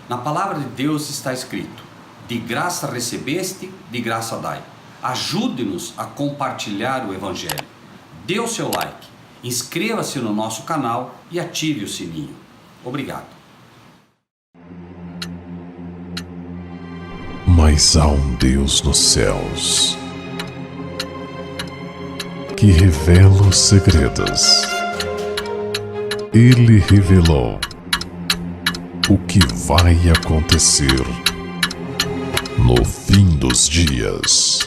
Na palavra de Deus está escrito: de graça recebeste, de graça dai. Ajude-nos a compartilhar o Evangelho. Dê o seu like, inscreva-se no nosso canal e ative o sininho. Obrigado. Mas há um Deus nos céus que revela os segredos. Ele revelou o que vai acontecer no fim dos dias.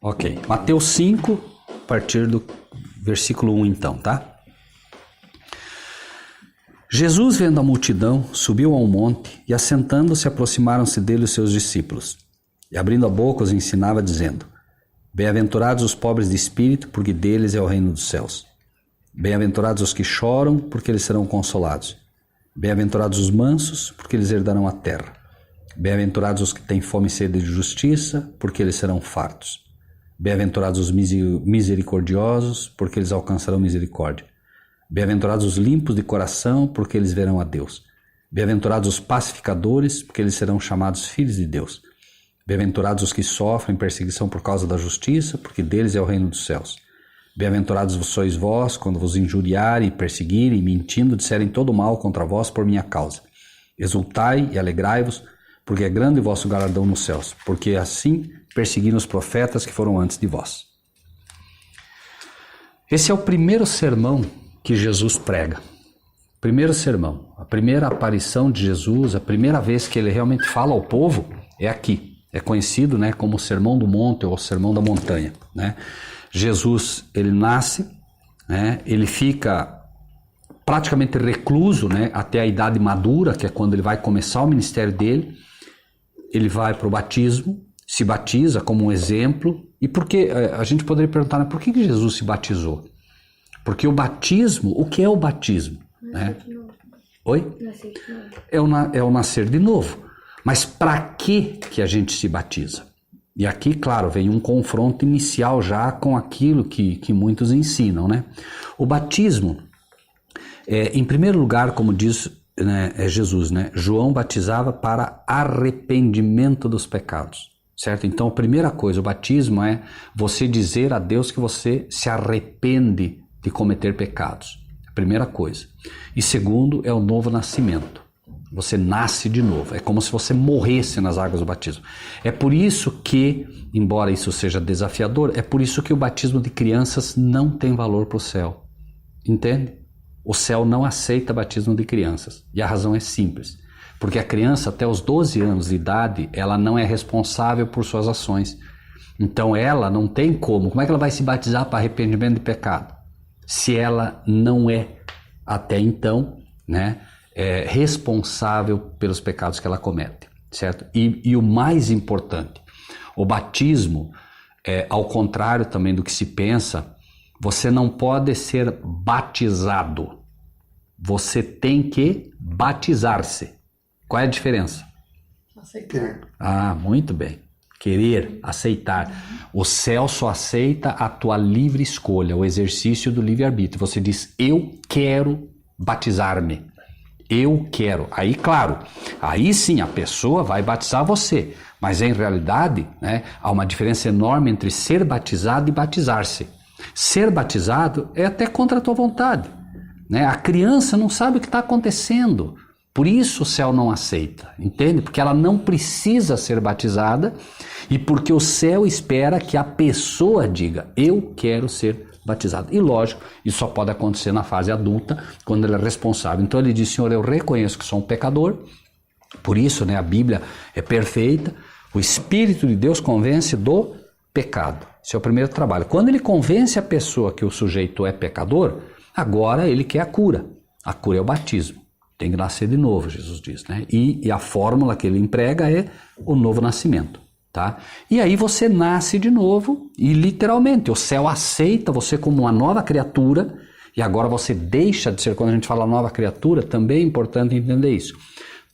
Ok, Mateus 5, a partir do versículo 1 então, tá? Jesus, vendo a multidão, subiu a um monte e, assentando-se, aproximaram-se dele os seus discípulos. E, abrindo a boca, os ensinava, dizendo: Bem-aventurados os pobres de espírito, porque deles é o reino dos céus. Bem-aventurados os que choram, porque eles serão consolados. Bem-aventurados os mansos, porque eles herdarão a terra. Bem-aventurados os que têm fome e sede de justiça, porque eles serão fartos. Bem-aventurados os misericordiosos, porque eles alcançarão misericórdia. Bem-aventurados os limpos de coração, porque eles verão a Deus. Bem-aventurados os pacificadores, porque eles serão chamados filhos de Deus. Bem-aventurados os que sofrem perseguição por causa da justiça, porque deles é o reino dos céus. Bem-aventurados sois vós, quando vos injuriarem, perseguirem, mentindo, disserem todo mal contra vós por minha causa. Exultai e alegrai-vos, porque é grande o vosso galardão nos céus, porque assim perseguiram os profetas que foram antes de vós. Esse é o primeiro sermão que Jesus prega. Primeiro sermão, a primeira aparição de Jesus, a primeira vez que ele realmente fala ao povo é aqui. É conhecido, né, como o Sermão do Monte ou o Sermão da Montanha, né? Jesus, ele nasce, né, ele fica praticamente recluso, né, até a idade madura, que é quando ele vai começar o ministério dele. Ele vai para o batismo, se batiza como um exemplo. E por que, a gente poderia perguntar, né, por que Jesus se batizou? Porque o batismo, o que é o batismo? Né? Oi? É o nascer de novo. Mas para que a gente se batiza? E aqui, claro, vem um confronto inicial já com aquilo que muitos ensinam, né? O batismo, em primeiro lugar, como diz, né, Jesus, né? João batizava para arrependimento dos pecados, certo? Então, a primeira coisa, o batismo é você dizer a Deus que você se arrepende de cometer pecados. A primeira coisa. E segundo, é o novo nascimento. Você nasce de novo. É como se você morresse nas águas do batismo. É por isso que, embora isso seja desafiador, é por isso que o batismo de crianças não tem valor para o céu. Entende? O céu não aceita batismo de crianças. E a razão é simples. Porque a criança, até os 12 anos de idade, ela não é responsável por suas ações. Então ela não tem como. Como é que ela vai se batizar para arrependimento de pecado? Se ela não é, até então, né, responsável pelos pecados que ela comete, certo? E o mais importante, o batismo, ao contrário também do que se pensa, você não pode ser batizado, você tem que batizar-se. Qual é a diferença? Aceitar. Ah, muito bem. Querer, aceitar. O céu só aceita a tua livre escolha, o exercício do livre-arbítrio. Você diz, eu quero batizar-me. Eu quero. Aí, claro, aí sim a pessoa vai batizar você. Mas em realidade, né, há uma diferença enorme entre ser batizado e batizar-se. Ser batizado é até contra a tua vontade, né? A criança não sabe o que está acontecendo. Por isso o céu não aceita, entende? Porque ela não precisa ser batizada e porque o céu espera que a pessoa diga, eu quero ser batizado. E lógico, isso só pode acontecer na fase adulta, quando ele é responsável. Então ele diz, Senhor, eu reconheço que sou um pecador, por isso, né, a Bíblia é perfeita, o Espírito de Deus convence do pecado. Esse é o primeiro trabalho. Quando ele convence a pessoa que o sujeito é pecador, agora ele quer a cura. A cura é o batismo. Tem que nascer de novo, Jesus diz, né? E a fórmula que ele emprega é o novo nascimento. Tá? E aí você nasce de novo e literalmente o céu aceita você como uma nova criatura E agora você deixa de ser, quando a gente fala nova criatura, também é importante entender isso.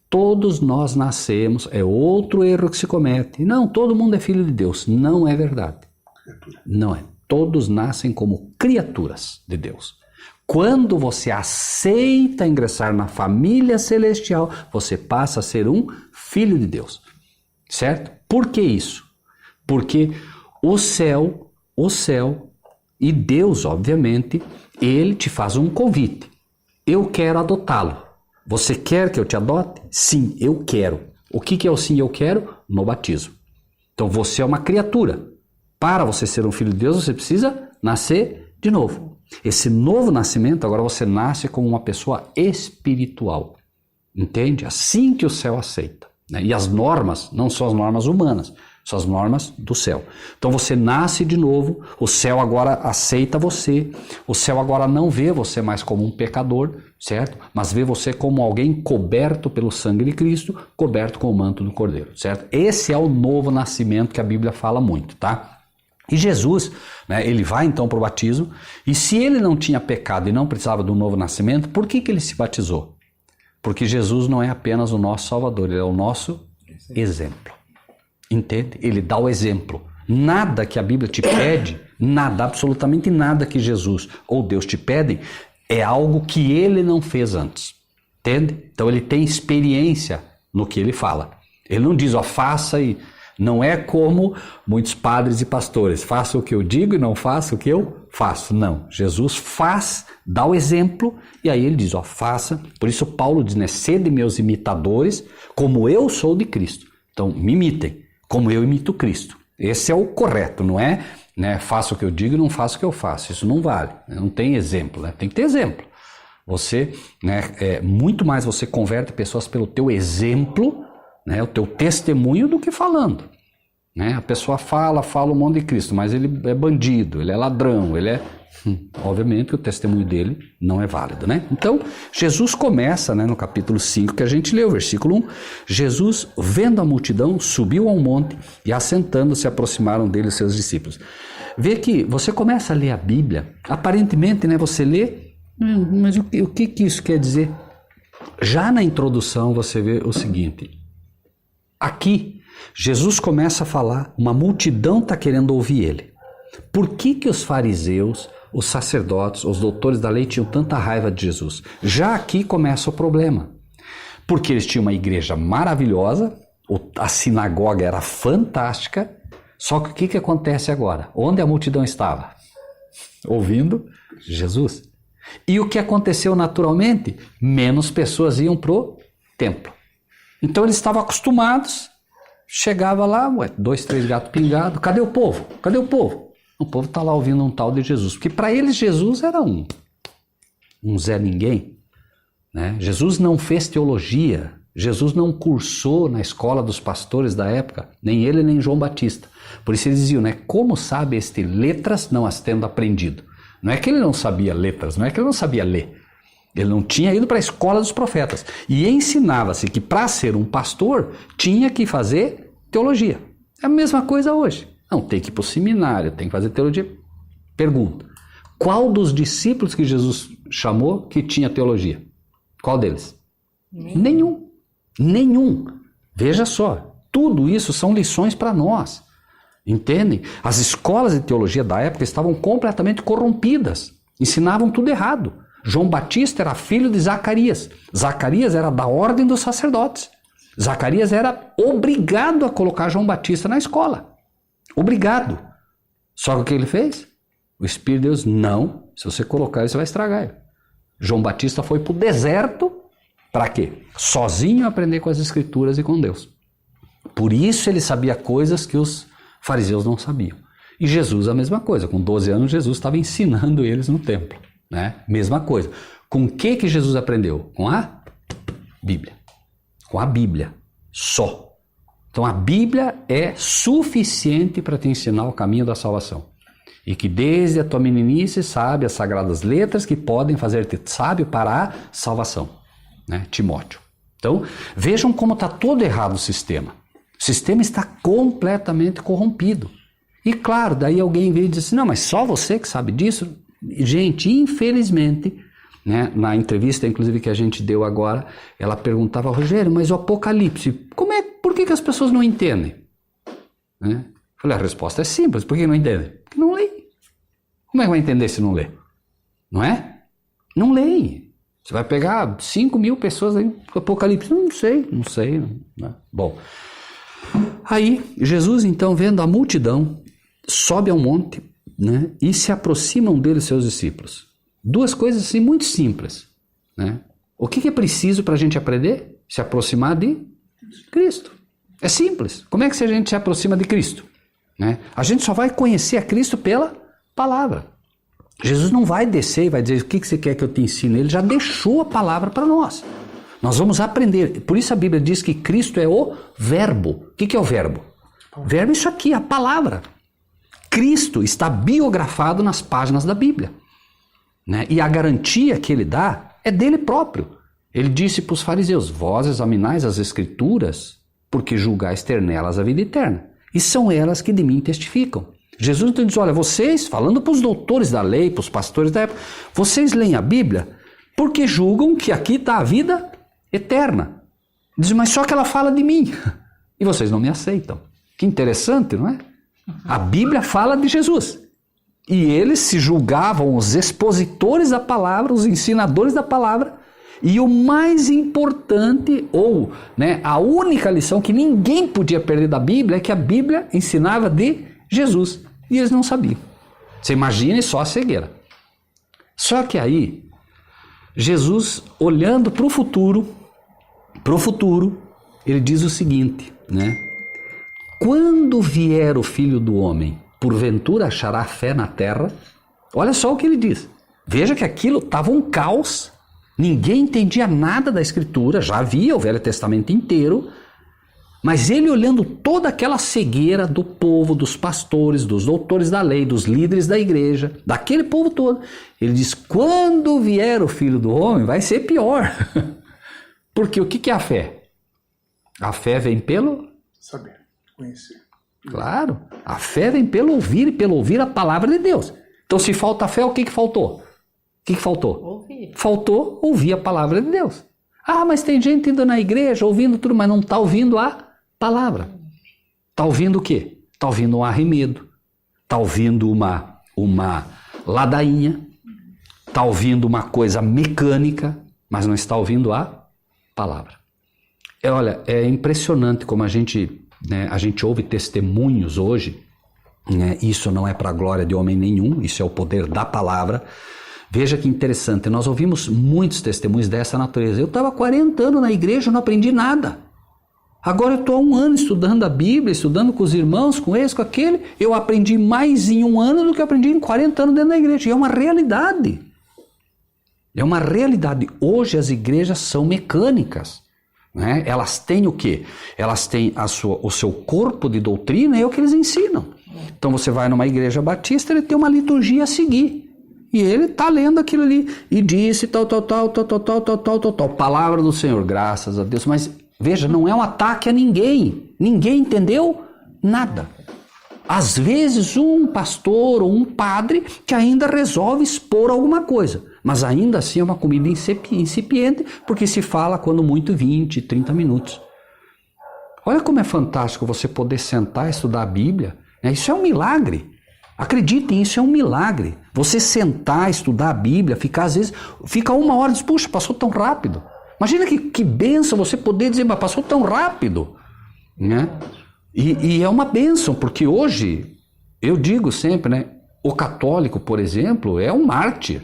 Todos nós nascemos, é outro erro que se comete. Não, todo mundo é filho de Deus. Não é verdade. Não é. Todos nascem como criaturas de Deus. Quando você aceita ingressar na família celestial, você passa a ser um filho de Deus. Certo? Por que isso? Porque o céu e Deus, obviamente, ele te faz um convite. Eu quero adotá-lo. Você quer que eu te adote? Sim, eu quero. O que é o sim, eu quero? No batismo. Então você é uma criatura. Para você ser um filho de Deus, você precisa nascer de novo. Esse novo nascimento, agora você nasce como uma pessoa espiritual. Entende? Assim que o céu aceita. Né? E as normas não são as normas humanas, são as normas do céu. Então você nasce de novo, o céu agora aceita você, o céu agora não vê você mais como um pecador, certo? Mas vê você como alguém coberto pelo sangue de Cristo, coberto com o manto do Cordeiro, certo? Esse é o novo nascimento que a Bíblia fala muito, tá? E Jesus, né, ele vai então para o batismo, e se ele não tinha pecado e não precisava de um novo nascimento, por que ele se batizou? Porque Jesus não é apenas o nosso Salvador, ele é o nosso exemplo. Entende? Ele dá o exemplo. Nada que a Bíblia te pede, nada, absolutamente nada que Jesus ou Deus te pedem, é algo que ele não fez antes. Entende? Então ele tem experiência no que ele fala. Ele não diz, ó, faça e... Não é como muitos padres e pastores, faça o que eu digo e não faça o que eu faço. Não, Jesus faz, dá o exemplo e aí ele diz, ó, faça. Por isso Paulo diz, né, sede meus imitadores como eu sou de Cristo. Então me imitem, como eu imito Cristo. Esse é o correto, não é, né, faça o que eu digo e não faça o que eu faço. Isso não vale, não tem exemplo, né? Tem que ter exemplo. Você, né, muito mais você converte pessoas pelo teu exemplo, né, o teu testemunho do que falando. Né? A pessoa fala o monte de Cristo, mas ele é bandido, ele é ladrão, ele é... Obviamente que o testemunho dele não é válido, né? Então, Jesus começa, né, no capítulo 5 que a gente leu, versículo 1. Jesus, vendo a multidão, subiu ao monte e assentando-se aproximaram dele os seus discípulos. Vê que você começa a ler a Bíblia, aparentemente, né, você lê, mas o que isso quer dizer? Já na introdução você vê o seguinte, aqui Jesus começa a falar, uma multidão está querendo ouvir ele. Por que os fariseus, os sacerdotes, os doutores da lei tinham tanta raiva de Jesus? Já aqui começa o problema. Porque eles tinham uma igreja maravilhosa, a sinagoga era fantástica, só que o que acontece agora? Onde a multidão estava? Ouvindo Jesus. E o que aconteceu naturalmente? Menos pessoas iam para o templo. Então eles estavam acostumados, chegava lá, 2, 3 gatos pingados, cadê o povo? Cadê o povo? O povo está lá ouvindo um tal de Jesus, porque para eles Jesus era um Zé Ninguém. Né? Jesus não fez teologia, Jesus não cursou na escola dos pastores da época, nem ele nem João Batista. Por isso eles diziam, né? Como sabe este letras não as tendo aprendido? Não é que ele não sabia letras, não é que ele não sabia ler. Ele não tinha ido para a escola dos profetas. E ensinava-se que para ser um pastor tinha que fazer teologia. É a mesma coisa hoje. Não, tem que ir para o seminário, tem que fazer teologia. Pergunta, qual dos discípulos que Jesus chamou que tinha teologia? Qual deles? Nenhum. Veja só, tudo isso são lições para nós. Entendem? As escolas de teologia da época estavam completamente corrompidas. Ensinavam tudo errado. João Batista era filho de Zacarias. Zacarias era da ordem dos sacerdotes. Zacarias era obrigado a colocar João Batista na escola. Obrigado. Só que o que ele fez? O Espírito de Deus, não. Se você colocar ele, você vai estragar ele. João Batista foi para o deserto. Para quê? Sozinho aprender com as Escrituras e com Deus. Por isso ele sabia coisas que os fariseus não sabiam. E Jesus a mesma coisa. Com 12 anos, Jesus estava ensinando eles no templo. Né? Mesma coisa. Com o que Jesus aprendeu? Com a Bíblia. Com a Bíblia. Só. Então a Bíblia é suficiente para te ensinar o caminho da salvação. E que desde a tua meninice sabe as sagradas letras que podem fazer-te sábio para a salvação. Né? Timóteo. Então vejam como está todo errado o sistema. O sistema está completamente corrompido. E claro, daí alguém veio e diz assim, não, mas só você que sabe disso? Gente, infelizmente, né, na entrevista, inclusive, que a gente deu agora, ela perguntava, Rogério, mas o Apocalipse, por que as pessoas não entendem? Né? Falei, a resposta é simples, por que não entendem? Porque não lê. Como é que vai entender se não lê? Não é? Não lê. Você vai pegar 5.000 pessoas aí no Apocalipse, não sei. Né? Bom, aí Jesus, então, vendo a multidão, sobe ao monte, né, e se aproximam dele seus discípulos. Duas coisas assim muito simples. Né? O que é preciso para a gente aprender? Se aproximar de Cristo. É simples. Como é que a gente se aproxima de Cristo? Né? A gente só vai conhecer a Cristo pela palavra. Jesus não vai descer e vai dizer o que você quer que eu te ensine. Ele já deixou a palavra para nós. Nós vamos aprender. Por isso a Bíblia diz que Cristo é o verbo. O que é o verbo? O verbo é isso aqui, a palavra. Cristo está biografado nas páginas da Bíblia. Né? E a garantia que ele dá é dele próprio. Ele disse para os fariseus, vós examinais as Escrituras, porque julgais ter nelas a vida eterna. E são elas que de mim testificam. Jesus então diz, olha, vocês, falando para os doutores da lei, para os pastores da época, vocês leem a Bíblia porque julgam que aqui está a vida eterna. Diz, mas só que ela fala de mim. E vocês não me aceitam. Que interessante, não é? A Bíblia fala de Jesus. E eles se julgavam os expositores da palavra, os ensinadores da palavra. E o mais importante, ou né, a única lição que ninguém podia perder da Bíblia é que a Bíblia ensinava de Jesus. E eles não sabiam. Você imagine só a cegueira. Só que aí, Jesus, olhando para o futuro, ele diz o seguinte, né? Quando vier o Filho do Homem, porventura achará fé na terra? Olha só o que ele diz. Veja que aquilo estava um caos. Ninguém entendia nada da Escritura, já havia o Velho Testamento inteiro, mas ele olhando toda aquela cegueira do povo, dos pastores, dos doutores da lei, dos líderes da igreja, daquele povo todo, ele diz, quando vier o Filho do Homem, vai ser pior. Porque o que é a fé? A fé vem pelo... saber, conhecer. Claro, a fé vem pelo ouvir e pelo ouvir a palavra de Deus. Então se falta fé, o que faltou? O que faltou? Ouvir. Faltou ouvir a palavra de Deus. Ah, mas tem gente indo na igreja, ouvindo tudo, mas não está ouvindo a palavra. Está ouvindo o quê? Está ouvindo um arremedo. Está ouvindo uma ladainha. Está ouvindo uma coisa mecânica, mas não está ouvindo a palavra. Olha, é impressionante como a gente ouve testemunhos hoje, né? Isso não é para a glória de homem nenhum, isso é o poder da palavra. Veja que interessante, nós ouvimos muitos testemunhos dessa natureza. Eu estava 40 anos na igreja, não aprendi nada. Agora eu estou há 1 ano estudando a Bíblia, estudando com os irmãos, com esse, com aquele. Eu aprendi mais em 1 ano do que eu aprendi em 40 anos dentro da igreja. E é uma realidade. É uma realidade. Hoje as igrejas são mecânicas. Né? Elas têm o quê? Elas têm o seu corpo de doutrina, é o que eles ensinam. Então você vai numa igreja batista, ele tem uma liturgia a seguir. E ele está lendo aquilo ali. E disse tal. Palavra do Senhor, graças a Deus. Mas veja, não é um ataque a ninguém. Ninguém entendeu nada. Às vezes um pastor ou um padre que ainda resolve expor alguma coisa. Mas ainda assim é uma comida incipiente, porque se fala quando muito 20, 30 minutos. Olha como é fantástico você poder sentar e estudar a Bíblia. Né? Isso é um milagre. Acreditem, isso é um milagre. Você sentar, estudar a Bíblia, às vezes, fica 1 hora e diz, puxa, passou tão rápido. Imagina que bênção você poder dizer, mas passou tão rápido. Né? E é uma bênção, porque hoje, eu digo sempre, né, o católico, por exemplo, é um mártir.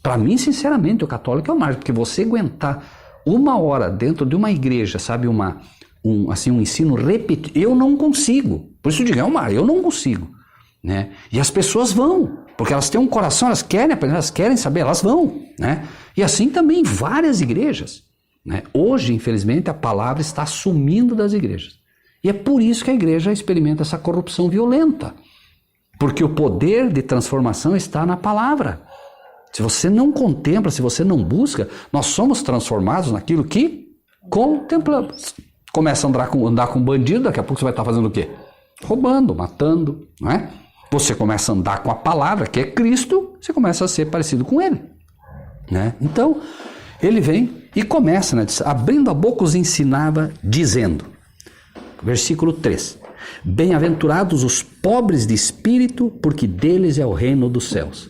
Para mim, sinceramente, o católico é um mártir, porque você aguentar 1 hora dentro de uma igreja, sabe, um ensino repetido, eu não consigo. Por isso eu digo, é um mártir, eu não consigo. Né? E as pessoas vão, porque elas têm um coração, elas querem aprender, elas querem saber, elas vão. Né? E assim também várias igrejas. Né? Hoje, infelizmente, a palavra está sumindo das igrejas. E é por isso que a igreja experimenta essa corrupção violenta. Porque o poder de transformação está na palavra. Se você não contempla, se você não busca, nós somos transformados naquilo que contemplamos. Começa a andar com bandido, daqui a pouco você vai estar fazendo o quê? Roubando, matando, não é? Você começa a andar com a palavra, que é Cristo, você começa a ser parecido com ele. Né? Então, ele vem e começa, né, abrindo a boca os ensinava, dizendo, versículo 3, bem-aventurados os pobres de espírito, porque deles é o reino dos céus.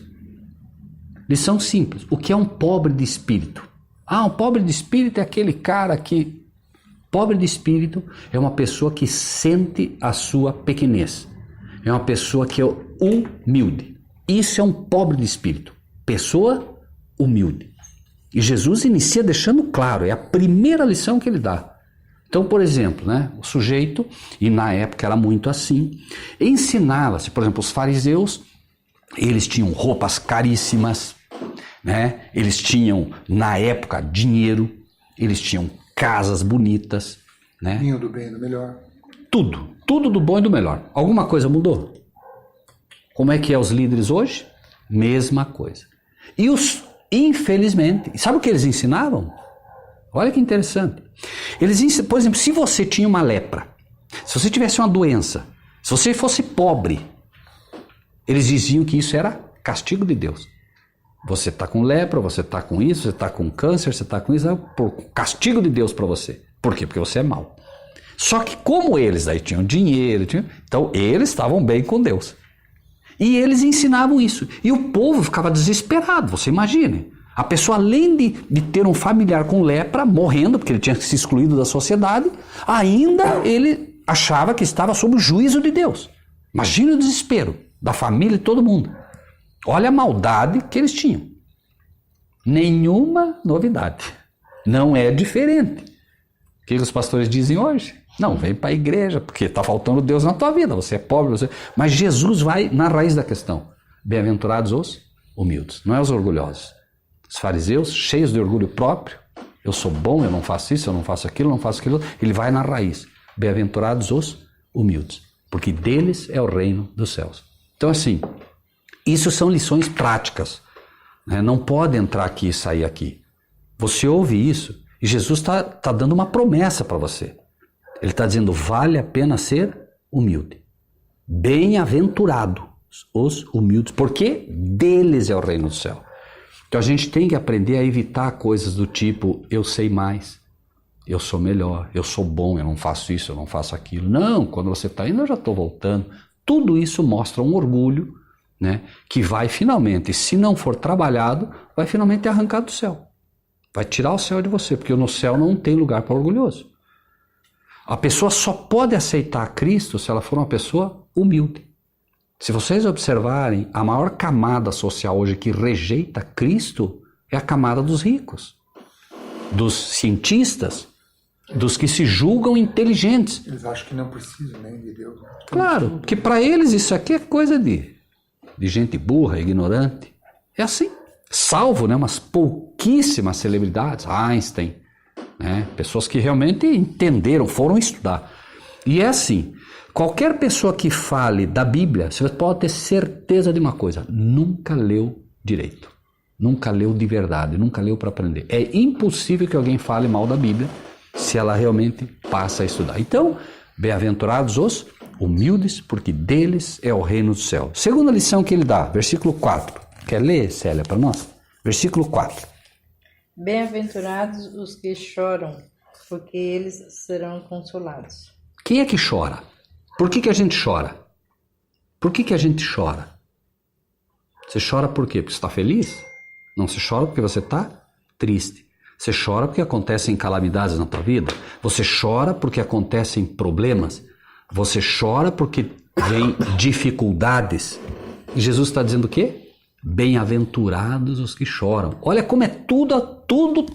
Lição simples, o que é um pobre de espírito? Um pobre de espírito é aquele cara que... Pobre de espírito é uma pessoa que sente a sua pequenez. É uma pessoa que é humilde. Isso é um pobre de espírito. Pessoa humilde. E Jesus inicia deixando claro, é a primeira lição que ele dá. Então, por exemplo, né, o sujeito, e na época era muito assim, ensinava-se, por exemplo, os fariseus, eles tinham roupas caríssimas, né, eles tinham, na época, dinheiro, eles tinham casas bonitas, né? Vinho do bem e do melhor. Tudo do bom e do melhor. Alguma coisa mudou? Como é que é os líderes hoje? Mesma coisa. E infelizmente, sabe o que eles ensinavam? Olha que interessante. Eles, por exemplo, se você tinha uma lepra, se você tivesse uma doença, se você fosse pobre, eles diziam que isso era castigo de Deus. Você está com lepra, você está com isso, você está com câncer, você está com isso, é por castigo de Deus para você. Por quê? Porque você é mau. Só que como eles aí tinham dinheiro, então eles estavam bem com Deus. E eles ensinavam isso. E o povo ficava desesperado, você imagine. A pessoa, além de ter um familiar com lepra, morrendo, porque ele tinha se excluído da sociedade, ainda ele achava que estava sob o juízo de Deus. Imagine o desespero da família e todo mundo. Olha a maldade que eles tinham. Nenhuma novidade. Não é diferente. O que os pastores dizem hoje? Não, vem para a igreja, porque está faltando Deus na tua vida. Você é pobre, Mas Jesus vai na raiz da questão. Bem-aventurados os humildes, não é os orgulhosos. Os fariseus, cheios de orgulho próprio, eu sou bom, eu não faço isso, eu não faço aquilo, eu não faço aquilo. Ele vai na raiz. Bem-aventurados os humildes, porque deles é o reino dos céus. Então assim, isso são lições práticas, né? Não pode entrar aqui e sair aqui. Você ouve isso e Jesus está dando uma promessa para você. Ele está dizendo, vale a pena ser humilde. Bem-aventurados os humildes, porque deles é o reino do céu. Então a gente tem que aprender a evitar coisas do tipo, eu sei mais, eu sou melhor, eu sou bom, eu não faço isso, eu não faço aquilo. Não, quando você está indo, eu já estou voltando. Tudo isso mostra um orgulho, né, que vai finalmente, se não for trabalhado, vai finalmente arrancar do céu. Vai tirar o céu de você, porque no céu não tem lugar para orgulhoso. A pessoa só pode aceitar Cristo se ela for uma pessoa humilde. Se vocês observarem, a maior camada social hoje que rejeita Cristo é a camada dos ricos, dos cientistas, dos que se julgam inteligentes. Eles acham que não precisam nem de Deus. Né? Claro, porque para eles isso aqui é coisa de gente burra, ignorante. É assim. Salvo, né, umas pouquíssimas celebridades, Einstein, né, pessoas que realmente entenderam, foram estudar. E é assim, qualquer pessoa que fale da Bíblia, você pode ter certeza de uma coisa, nunca leu direito, nunca leu de verdade, nunca leu para aprender. É impossível que alguém fale mal da Bíblia se ela realmente passa a estudar. Então, bem-aventurados os humildes, porque deles é o reino do céu. Segunda lição que ele dá, versículo 4. Quer ler, Célia, para nós? Versículo 4. Bem-aventurados os que choram, porque eles serão consolados. Quem é que chora? Por que a gente chora? Por que a gente chora? Você chora por quê? Porque você está feliz? Não, você chora porque você está triste. Você chora porque acontecem calamidades na tua vida. Você chora porque acontecem problemas. Você chora porque vem dificuldades. E Jesus está dizendo o quê? Bem-aventurados os que choram. Olha como é tudo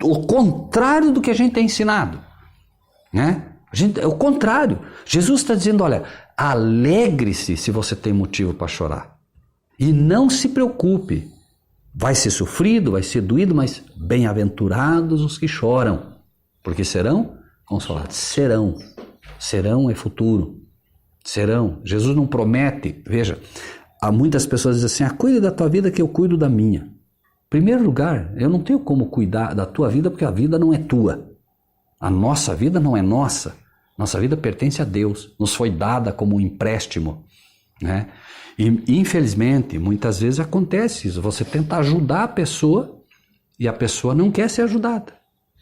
o contrário do que a gente tem ensinado, né? É o contrário. Jesus está dizendo, olha, alegre-se se você tem motivo para chorar. E não se preocupe. Vai ser sofrido, vai ser doído, mas bem-aventurados os que choram, porque serão consolados. Serão é futuro. Serão. Jesus não promete. Veja, há muitas pessoas que dizem assim, cuide da tua vida que eu cuido da minha. Em primeiro lugar, eu não tenho como cuidar da tua vida porque a vida não é tua. A nossa vida não é nossa. Nossa vida pertence a Deus. Nos foi dada como um empréstimo. né? E infelizmente, muitas vezes acontece isso. Você tenta ajudar a pessoa e a pessoa não quer ser ajudada.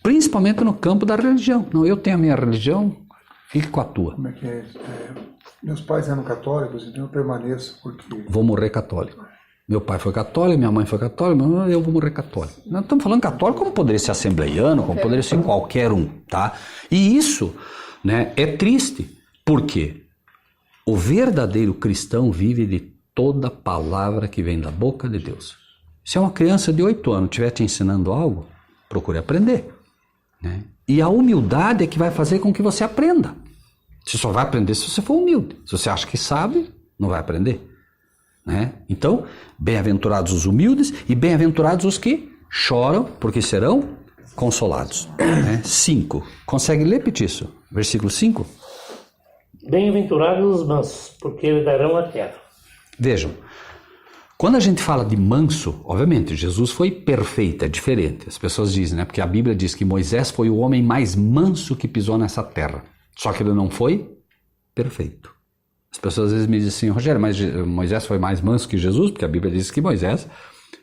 Principalmente no campo da religião. Não, eu tenho a minha religião, fique com a tua. Como é que é? Meus pais eram católicos, então eu permaneço porque... Vou morrer católico. Meu pai foi católico, minha mãe foi católica, eu vou morrer católico. Nós estamos falando católico como poderia ser assembleiano, como poderia ser qualquer um, tá? E isso, né, é triste. Por quê? O verdadeiro cristão vive de toda palavra que vem da boca de Deus. Se é uma criança de 8 anos estiver te ensinando algo, procure aprender, né? E a humildade é que vai fazer com que você aprenda. Você só vai aprender se você for humilde. Se você acha que sabe, não vai aprender, né? Então, bem-aventurados os humildes e bem-aventurados os que choram, porque serão consolados. 5. Consegue ler, Petiço? Versículo 5? Bem-aventurados os mansos, porque herdarão a terra. Vejam, quando a gente fala de manso, obviamente, Jesus foi perfeito, é diferente. As pessoas dizem, né? Porque a Bíblia diz que Moisés foi o homem mais manso que pisou nessa terra. Só que ele não foi perfeito. As pessoas às vezes me dizem assim, Rogério, mas Moisés foi mais manso que Jesus? Porque a Bíblia diz que Moisés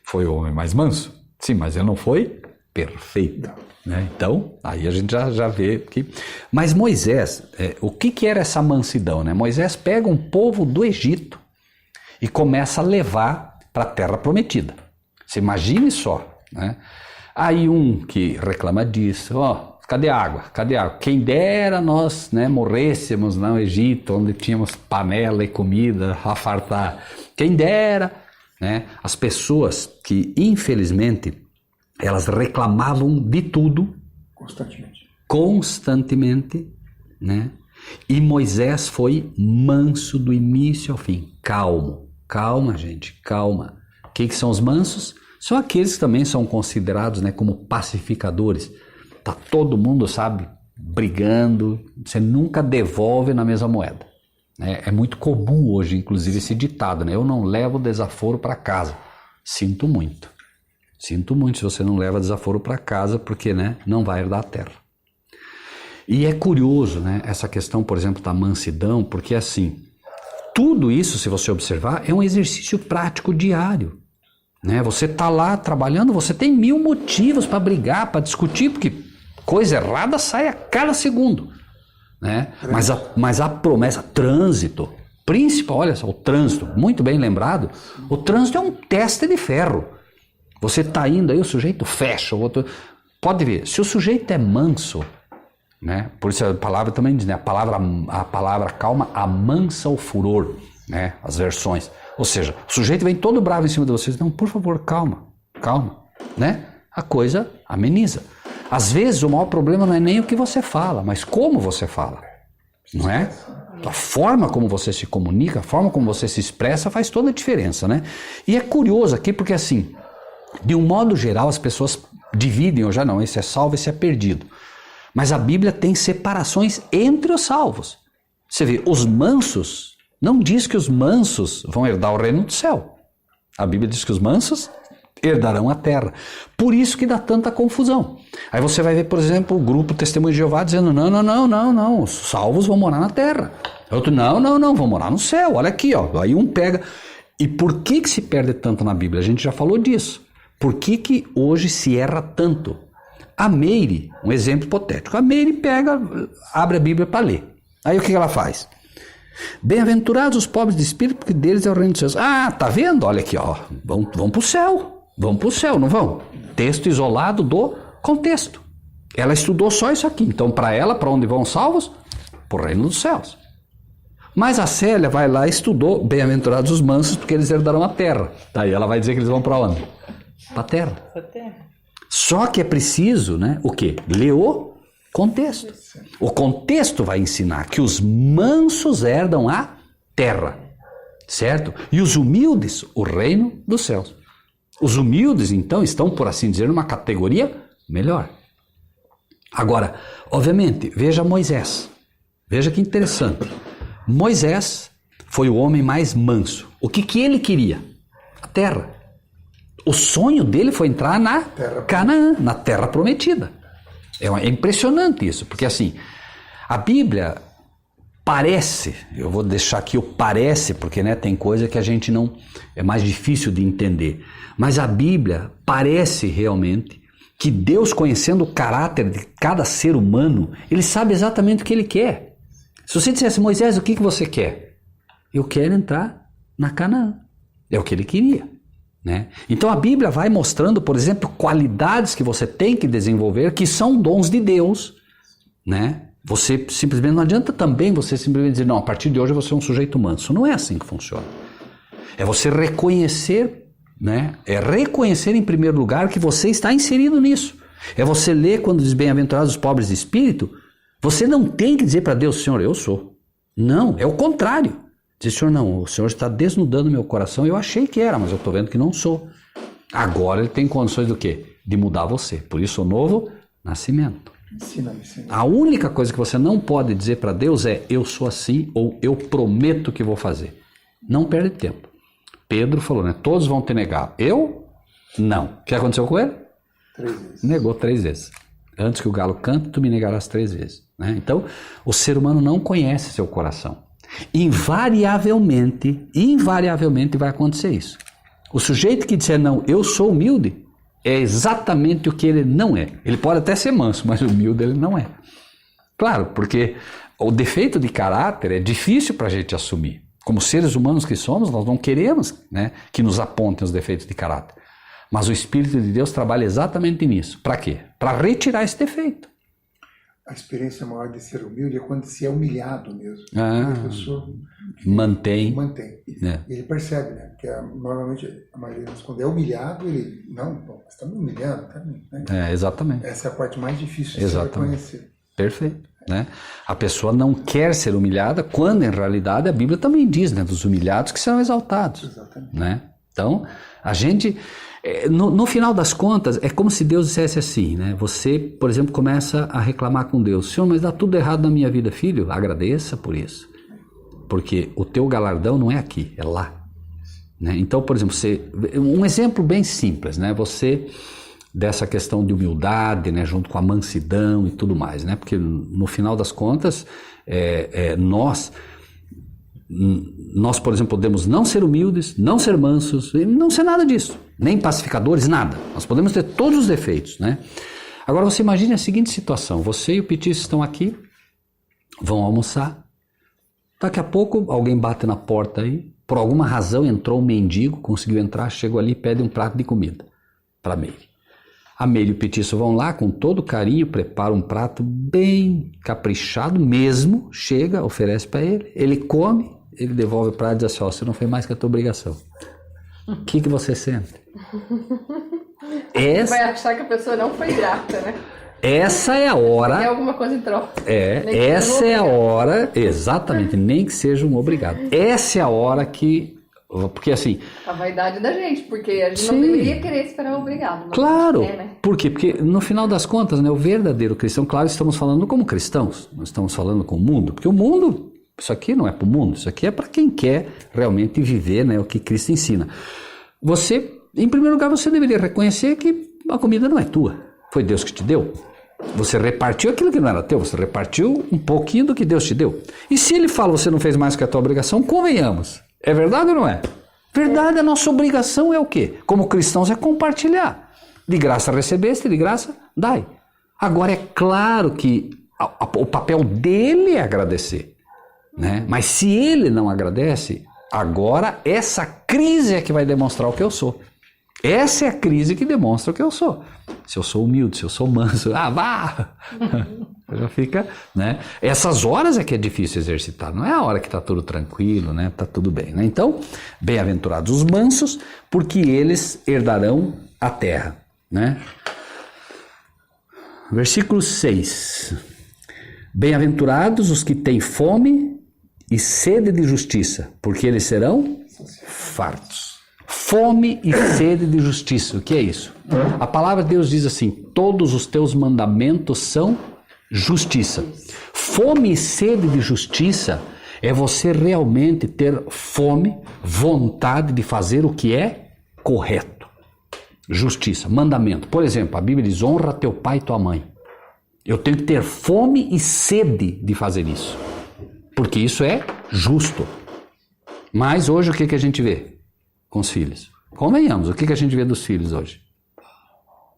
foi o homem mais manso. Sim, mas ele não foi perfeito, né? Então, aí a gente já vê que... Mas Moisés, o que era essa mansidão, né? Moisés pega um povo do Egito e começa a levar para a terra prometida. Você imagine só, né? Aí um que reclama disso, cadê a água? Cadê a água? Quem dera nós, né, morrêssemos no Egito, onde tínhamos panela e comida a fartar. Quem dera, né? As pessoas que, infelizmente, elas reclamavam de tudo constantemente, né? E Moisés foi manso do início ao fim. Calma, gente, calma. O que são os mansos? São aqueles que também são considerados, né, como pacificadores. Tá todo mundo, sabe, brigando, você nunca devolve na mesma moeda. É muito comum hoje, inclusive, esse ditado, né? Eu não levo desaforo para casa. Sinto muito se você não leva desaforo para casa, porque, né, não vai herdar a terra. E é curioso, né, essa questão, por exemplo, da mansidão, porque assim, tudo isso, se você observar, é um exercício prático diário, né? Você está lá trabalhando, você tem 1000 motivos para brigar, para discutir, porque coisa errada sai a cada segundo, né? Mas a promessa, trânsito, principal, olha só, o trânsito, muito bem lembrado, o trânsito é um teste de ferro. Você está indo aí, o sujeito fecha, o outro... Pode ver, se o sujeito é manso, né? Por isso a palavra também diz, né? A palavra calma amansa o furor, né? As versões. Ou seja, o sujeito vem todo bravo em cima de vocês. Não, por favor, calma, né? A coisa ameniza. Às vezes o maior problema não é nem o que você fala, mas como você fala, não é? A forma como você se comunica, a forma como você se expressa faz toda a diferença, né? E é curioso aqui porque assim, de um modo geral as pessoas dividem, ou já não, esse é salvo, esse é perdido. Mas a Bíblia tem separações entre os salvos. Você vê, os mansos, não diz que os mansos vão herdar o reino do céu. A Bíblia diz que os mansos herdarão a terra. Por isso que dá tanta confusão. Aí você vai ver, por exemplo, o grupo Testemunho de Jeová dizendo, não, os salvos vão morar na terra. Outro, não, vão morar no céu, olha aqui, ó. Aí um pega... E por que se perde tanto na Bíblia? A gente já falou disso. Por que hoje se erra tanto? A Meire, um exemplo hipotético, a Meire abre a Bíblia para ler. Aí o que ela faz? Bem-aventurados os pobres de espírito, porque deles é o reino dos céus. Ah, tá vendo? Olha aqui, ó, vão para o céu, não vão? Texto isolado do contexto. Ela estudou só isso aqui, então para ela, para onde vão os salvos? Para o reino dos céus. Mas a Célia vai lá e estudou bem-aventurados os mansos, porque eles herdarão a terra. Daí ela vai dizer que eles vão para onde? Para a terra. Só que é preciso, né, o quê? Ler o contexto. O contexto vai ensinar que os mansos herdam a terra, certo? E os humildes, o reino dos céus. Os humildes, então, estão, por assim dizer, numa categoria melhor. Agora, obviamente, veja Moisés. Veja que interessante. Moisés foi o homem mais manso. O que ele queria? A terra. O sonho dele foi entrar na Canaã, na terra prometida. É impressionante isso, porque assim, a Bíblia parece, eu vou deixar aqui o parece, porque né, tem coisa que a gente não, é mais difícil de entender, mas a Bíblia parece realmente que Deus, conhecendo o caráter de cada ser humano, Ele sabe exatamente o que Ele quer. Se você dissesse, Moisés, o que você quer? Eu quero entrar na Canaã. É o que Ele queria. Né? Então a Bíblia vai mostrando, por exemplo, qualidades que você tem que desenvolver, que são dons de Deus. Né? Você simplesmente, não adianta também você simplesmente dizer, não, a partir de hoje eu vou ser um sujeito manso. Não é assim que funciona. É você reconhecer, né? É reconhecer em primeiro lugar que você está inserido nisso. É você ler quando diz bem-aventurados os pobres de espírito, você não tem que dizer para Deus, Senhor, eu sou. Não, é o contrário. Diz, Senhor, não, o Senhor está desnudando meu coração, eu achei que era, mas eu estou vendo que não sou. Agora Ele tem condições do quê? De mudar você. Por isso o novo nascimento. Ensina-me. A única coisa que você não pode dizer para Deus é, eu sou assim, ou eu prometo que vou fazer. Não perde tempo. Pedro falou, né? Todos vão te negar. Eu? Não. O que aconteceu com ele? 3 vezes. Negou 3 vezes. Antes que o galo cante, tu me negarás 3 vezes. Né? Então, o ser humano não conhece seu coração. Invariavelmente vai acontecer isso. O sujeito que disser, não, eu sou humilde, é exatamente o que ele não é. Ele pode até ser manso, mas humilde ele não é. Claro, porque o defeito de caráter é difícil para a gente assumir. Como seres humanos que somos, nós não queremos, né, que nos apontem os defeitos de caráter. Mas o Espírito de Deus trabalha exatamente nisso. Para quê? Para retirar esse defeito. A experiência maior de ser humilde é quando se é humilhado mesmo. Ah, a pessoa mantém. É. Ele percebe, né? Porque normalmente a maioria das quando é humilhado, ele, não, você está me humilhando, tá? Né? Exatamente. Essa é a parte mais difícil de se reconhecer. Perfeito. Né? A pessoa não quer ser humilhada, quando em realidade a Bíblia também diz, né, dos humilhados que serão exaltados. Exatamente. Né? Então, a gente, no final das contas, é como se Deus dissesse assim, né? Você, por exemplo, começa a reclamar com Deus, Senhor, mas dá tudo errado na minha vida, filho, agradeça por isso, porque o teu galardão não é aqui, é lá. Né? Então, por exemplo, um exemplo bem simples, né? Você, dessa questão de humildade, né, junto com a mansidão e tudo mais, né? Porque no final das contas, nós, por exemplo, podemos não ser humildes, não ser mansos, não ser nada disso, nem pacificadores, nada. Nós podemos ter todos os defeitos, né? Agora você imagine a seguinte situação, você e o Petis estão aqui, vão almoçar, daqui a pouco alguém bate na porta aí, por alguma razão entrou um mendigo, conseguiu entrar, chegou ali e pede um prato de comida para a Meire. A Meire e o Petiço vão lá com todo carinho, preparam um prato bem caprichado mesmo, chega, oferece para ele, ele come, ele devolve o prato e diz assim, ó, você não fez mais que a tua obrigação. O que você sente? Vai achar que a pessoa não foi grata, né? Essa é a hora... Tem alguma coisa em troca. Essa é a hora, exatamente, nem que seja um obrigado. Essa é a hora que... Porque assim... A vaidade da gente, porque a gente não deveria querer esperar o obrigado. Claro, né? Por quê? Porque no final das contas, né, o verdadeiro cristão, claro, estamos falando como cristãos, nós estamos falando com o mundo, porque o mundo, isso aqui não é para o mundo, isso aqui é para quem quer realmente viver, né, o que Cristo ensina. Você, em primeiro lugar, você deveria reconhecer que a comida não é tua, foi Deus que te deu. Você repartiu aquilo que não era teu, você repartiu um pouquinho do que Deus te deu. E se ele fala, você não fez mais que a tua obrigação, convenhamos. É verdade ou não é? Verdade, a nossa obrigação é o quê? Como cristãos é compartilhar. De graça recebeste, de graça dai. Agora é claro que o papel dele é agradecer. Né? Mas se ele não agradece, agora essa crise é que vai demonstrar o que eu sou. Essa é a crise que demonstra o que eu sou. Se eu sou humilde, se eu sou manso, vá! Já fica, né? Essas horas é que é difícil exercitar, não é a hora que está tudo tranquilo, né? Está tudo bem, né? Então, bem-aventurados os mansos, porque eles herdarão a terra, né? Versículo 6. Bem-aventurados os que têm fome e sede de justiça, porque eles serão fartos. Fome e sede de justiça, o que é isso? A palavra de Deus diz assim, todos os teus mandamentos são justiça. Fome e sede de justiça é você realmente ter fome, vontade de fazer o que é correto. Justiça, mandamento. Por exemplo, a Bíblia diz, honra teu pai e tua mãe. Eu tenho que ter fome e sede de fazer isso. porque isso é justo. Mas hoje o que a gente vê com os filhos? Convenhamos, o que a gente vê dos filhos hoje?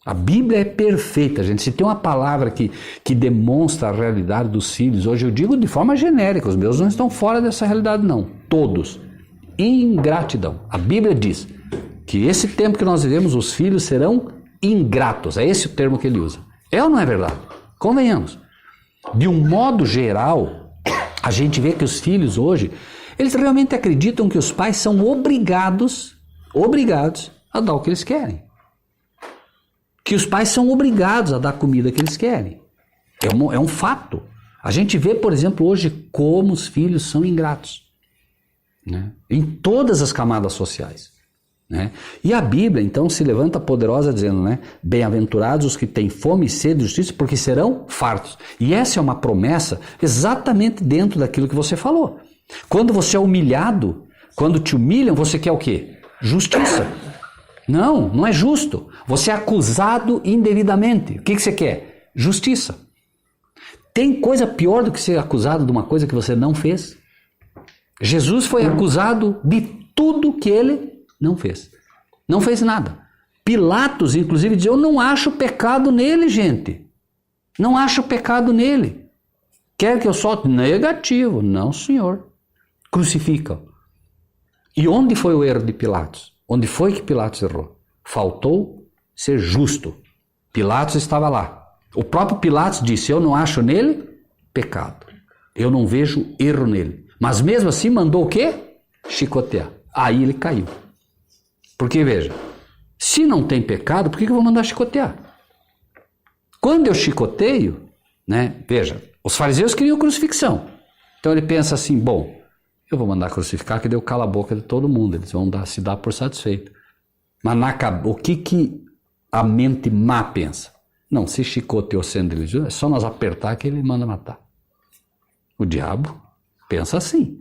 A Bíblia é perfeita, gente. Se tem uma palavra que demonstra a realidade dos filhos, hoje eu digo de forma genérica, os meus não estão fora dessa realidade não, todos. Ingratidão. A Bíblia diz que esse tempo que nós vivemos, os filhos serão ingratos. É esse o termo que ele usa. É ou não é verdade? Convenhamos. De um modo geral, a gente vê que os filhos hoje, eles realmente acreditam que os pais são obrigados a dar o que eles querem. Que os pais são obrigados a dar a comida que eles querem. É um fato. A gente vê, por exemplo, hoje como os filhos são ingratos, né? Em todas as camadas sociais, né? E a Bíblia, então, se levanta poderosa dizendo, né? Bem-aventurados os que têm fome e sede de justiça, porque serão fartos. E essa é uma promessa exatamente dentro daquilo que você falou. Quando você é humilhado, quando te humilham, você quer o quê? Justiça. Não é justo. Você é acusado indevidamente. O que você quer? Justiça. Tem coisa pior do que ser acusado de uma coisa que você não fez? Jesus foi acusado de tudo que ele não fez. Não fez nada. Pilatos, inclusive, diz, eu não acho pecado nele, gente. Não acho pecado nele. Quer que eu solte? Negativo. Não, senhor. Crucificam. E onde foi o erro de Pilatos? Onde foi que Pilatos errou? Faltou ser justo. Pilatos estava lá. O próprio Pilatos disse, eu não acho nele pecado. Eu não vejo erro nele. Mas mesmo assim mandou o quê? Chicotear. Aí ele caiu. Porque veja, se não tem pecado, por que eu vou mandar chicotear? Quando eu chicoteio, né? Veja, os fariseus queriam crucifixão. Então ele pensa assim, bom, eu vou mandar crucificar que deu cala a boca de todo mundo. Eles vão se dar por satisfeito. Mas o que a mente má pensa? Não, se chicoteou sendo religioso, é só nós apertar que ele manda matar. O diabo pensa assim.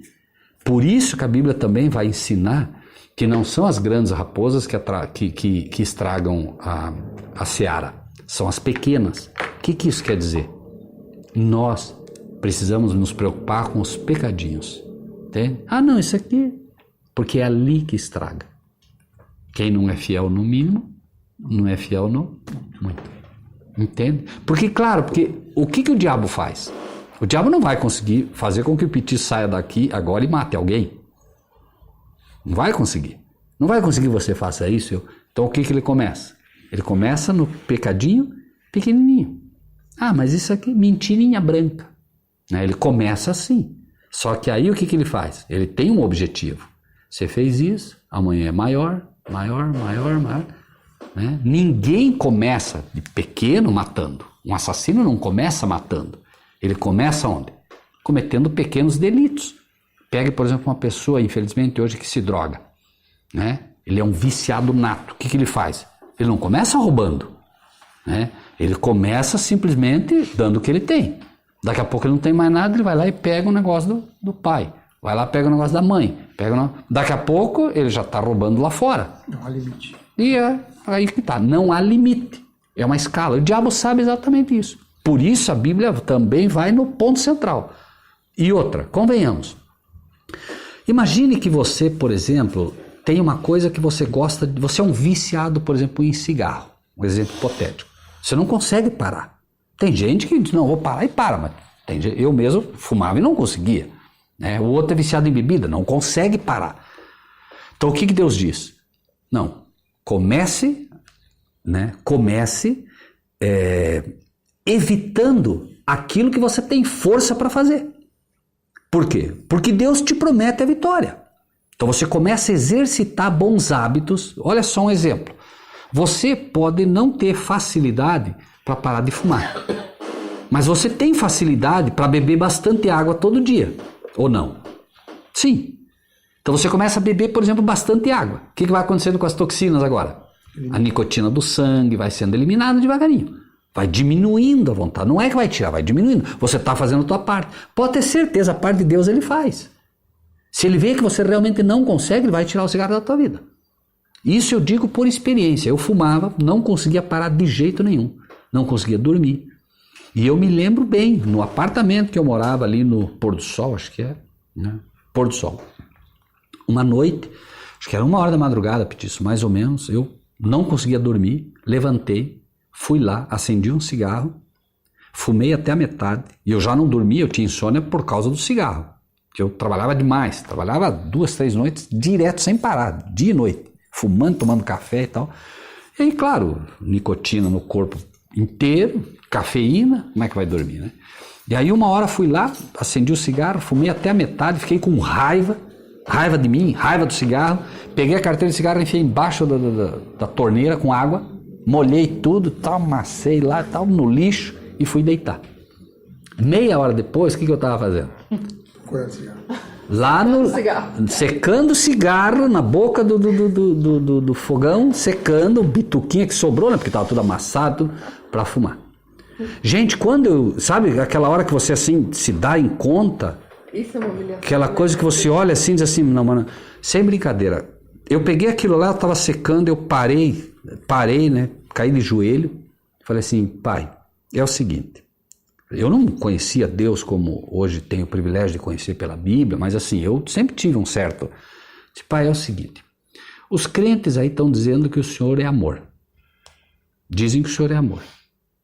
Por isso que a Bíblia também vai ensinar que não são as grandes raposas que estragam a seara. São as pequenas. O que isso quer dizer? Nós precisamos nos preocupar com os pecadinhos. Entende? Ah, não, isso aqui... Porque é ali que estraga. Quem não é fiel no mínimo, não é fiel no muito. Entende? Porque, claro, o que o diabo faz? O diabo não vai conseguir fazer com que o Piti saia daqui agora e mate alguém. Não vai conseguir. Não vai conseguir você faça isso. Então o que ele começa? Ele começa no pecadinho pequenininho. Ah, mas isso aqui, mentirinha branca. Né? Ele começa assim. Só que aí o que ele faz? Ele tem um objetivo. Você fez isso, amanhã é maior. Né? Ninguém começa de pequeno matando. Um assassino não começa matando. Ele começa onde? Cometendo pequenos delitos. Pegue, por exemplo, uma pessoa, infelizmente, hoje que se droga. Né? Ele é um viciado nato. O que ele faz? Ele não começa roubando. Né? Ele começa simplesmente dando o que ele tem. Daqui a pouco ele não tem mais nada, ele vai lá e pega o negócio do pai. Vai lá, pega o negócio da mãe. Daqui a pouco ele já está roubando lá fora. Não há limite. E é aí que está. Não há limite. É uma escala. O diabo sabe exatamente isso. Por isso a Bíblia também vai no ponto central. E outra, convenhamos. Imagine que você, por exemplo, tem uma coisa que você gosta, você é um viciado, por exemplo, em cigarro. Um exemplo hipotético. Você não consegue parar. Tem gente que diz, não, vou parar e para, mas eu mesmo fumava e não conseguia. Né? O outro é viciado em bebida, não consegue parar. Então o que Deus diz? Não, comece evitando aquilo que você tem força para fazer. Por quê? Porque Deus te promete a vitória. Então você começa a exercitar bons hábitos. Olha só um exemplo. Você pode não ter facilidade para parar de fumar, mas você tem facilidade para beber bastante água todo dia, ou não? Sim. Então você começa a beber, por exemplo, bastante água. O que vai acontecendo com as toxinas agora? A nicotina do sangue vai sendo eliminada devagarinho. Vai diminuindo a vontade. Não é que vai tirar, vai diminuindo. Você está fazendo a tua parte. Pode ter certeza, a parte de Deus ele faz. Se ele vê que você realmente não consegue, ele vai tirar o cigarro da tua vida. Isso eu digo por experiência. Eu fumava, não conseguia parar de jeito nenhum. Não conseguia dormir. E eu me lembro bem, no apartamento que eu morava ali no Pôr do Sol, acho que é, né? Pôr do Sol. Uma noite, acho que era 1h da madrugada, Petiço, mais ou menos, eu não conseguia dormir, levantei, fui lá, acendi um cigarro, fumei até a metade, e eu já não dormia, eu tinha insônia por causa do cigarro, que eu trabalhava demais, trabalhava 2, 3 noites direto, sem parar, dia e noite, fumando, tomando café e tal. E aí, claro, nicotina no corpo inteiro, cafeína, como é que vai dormir, né? E aí 1h fui lá, acendi o cigarro, fumei até a metade, fiquei com raiva de mim, raiva do cigarro, peguei a carteira de cigarro, enfiei embaixo da torneira com água, molhei tudo, tal, amassei lá, tal, no lixo e fui deitar. Meia hora depois, o que eu estava fazendo? Coisa assim, ó. Lá secando cigarro na boca do fogão, secando, bituquinha que sobrou, né? Porque estava tudo amassado, para fumar. Gente, quando eu, sabe, aquela hora que você assim se dá em conta, isso é uma humilhação. aquela coisa que você olha assim e diz assim, não, mano, sem brincadeira, eu peguei aquilo lá, eu estava secando, eu parei, né? Caí de joelho, falei assim, pai, é o seguinte. Eu não conhecia Deus como hoje tenho o privilégio de conhecer pela Bíblia, mas assim, eu sempre tive um certo... Pai, é o seguinte, os crentes aí estão dizendo que o Senhor é amor. Dizem que o Senhor é amor.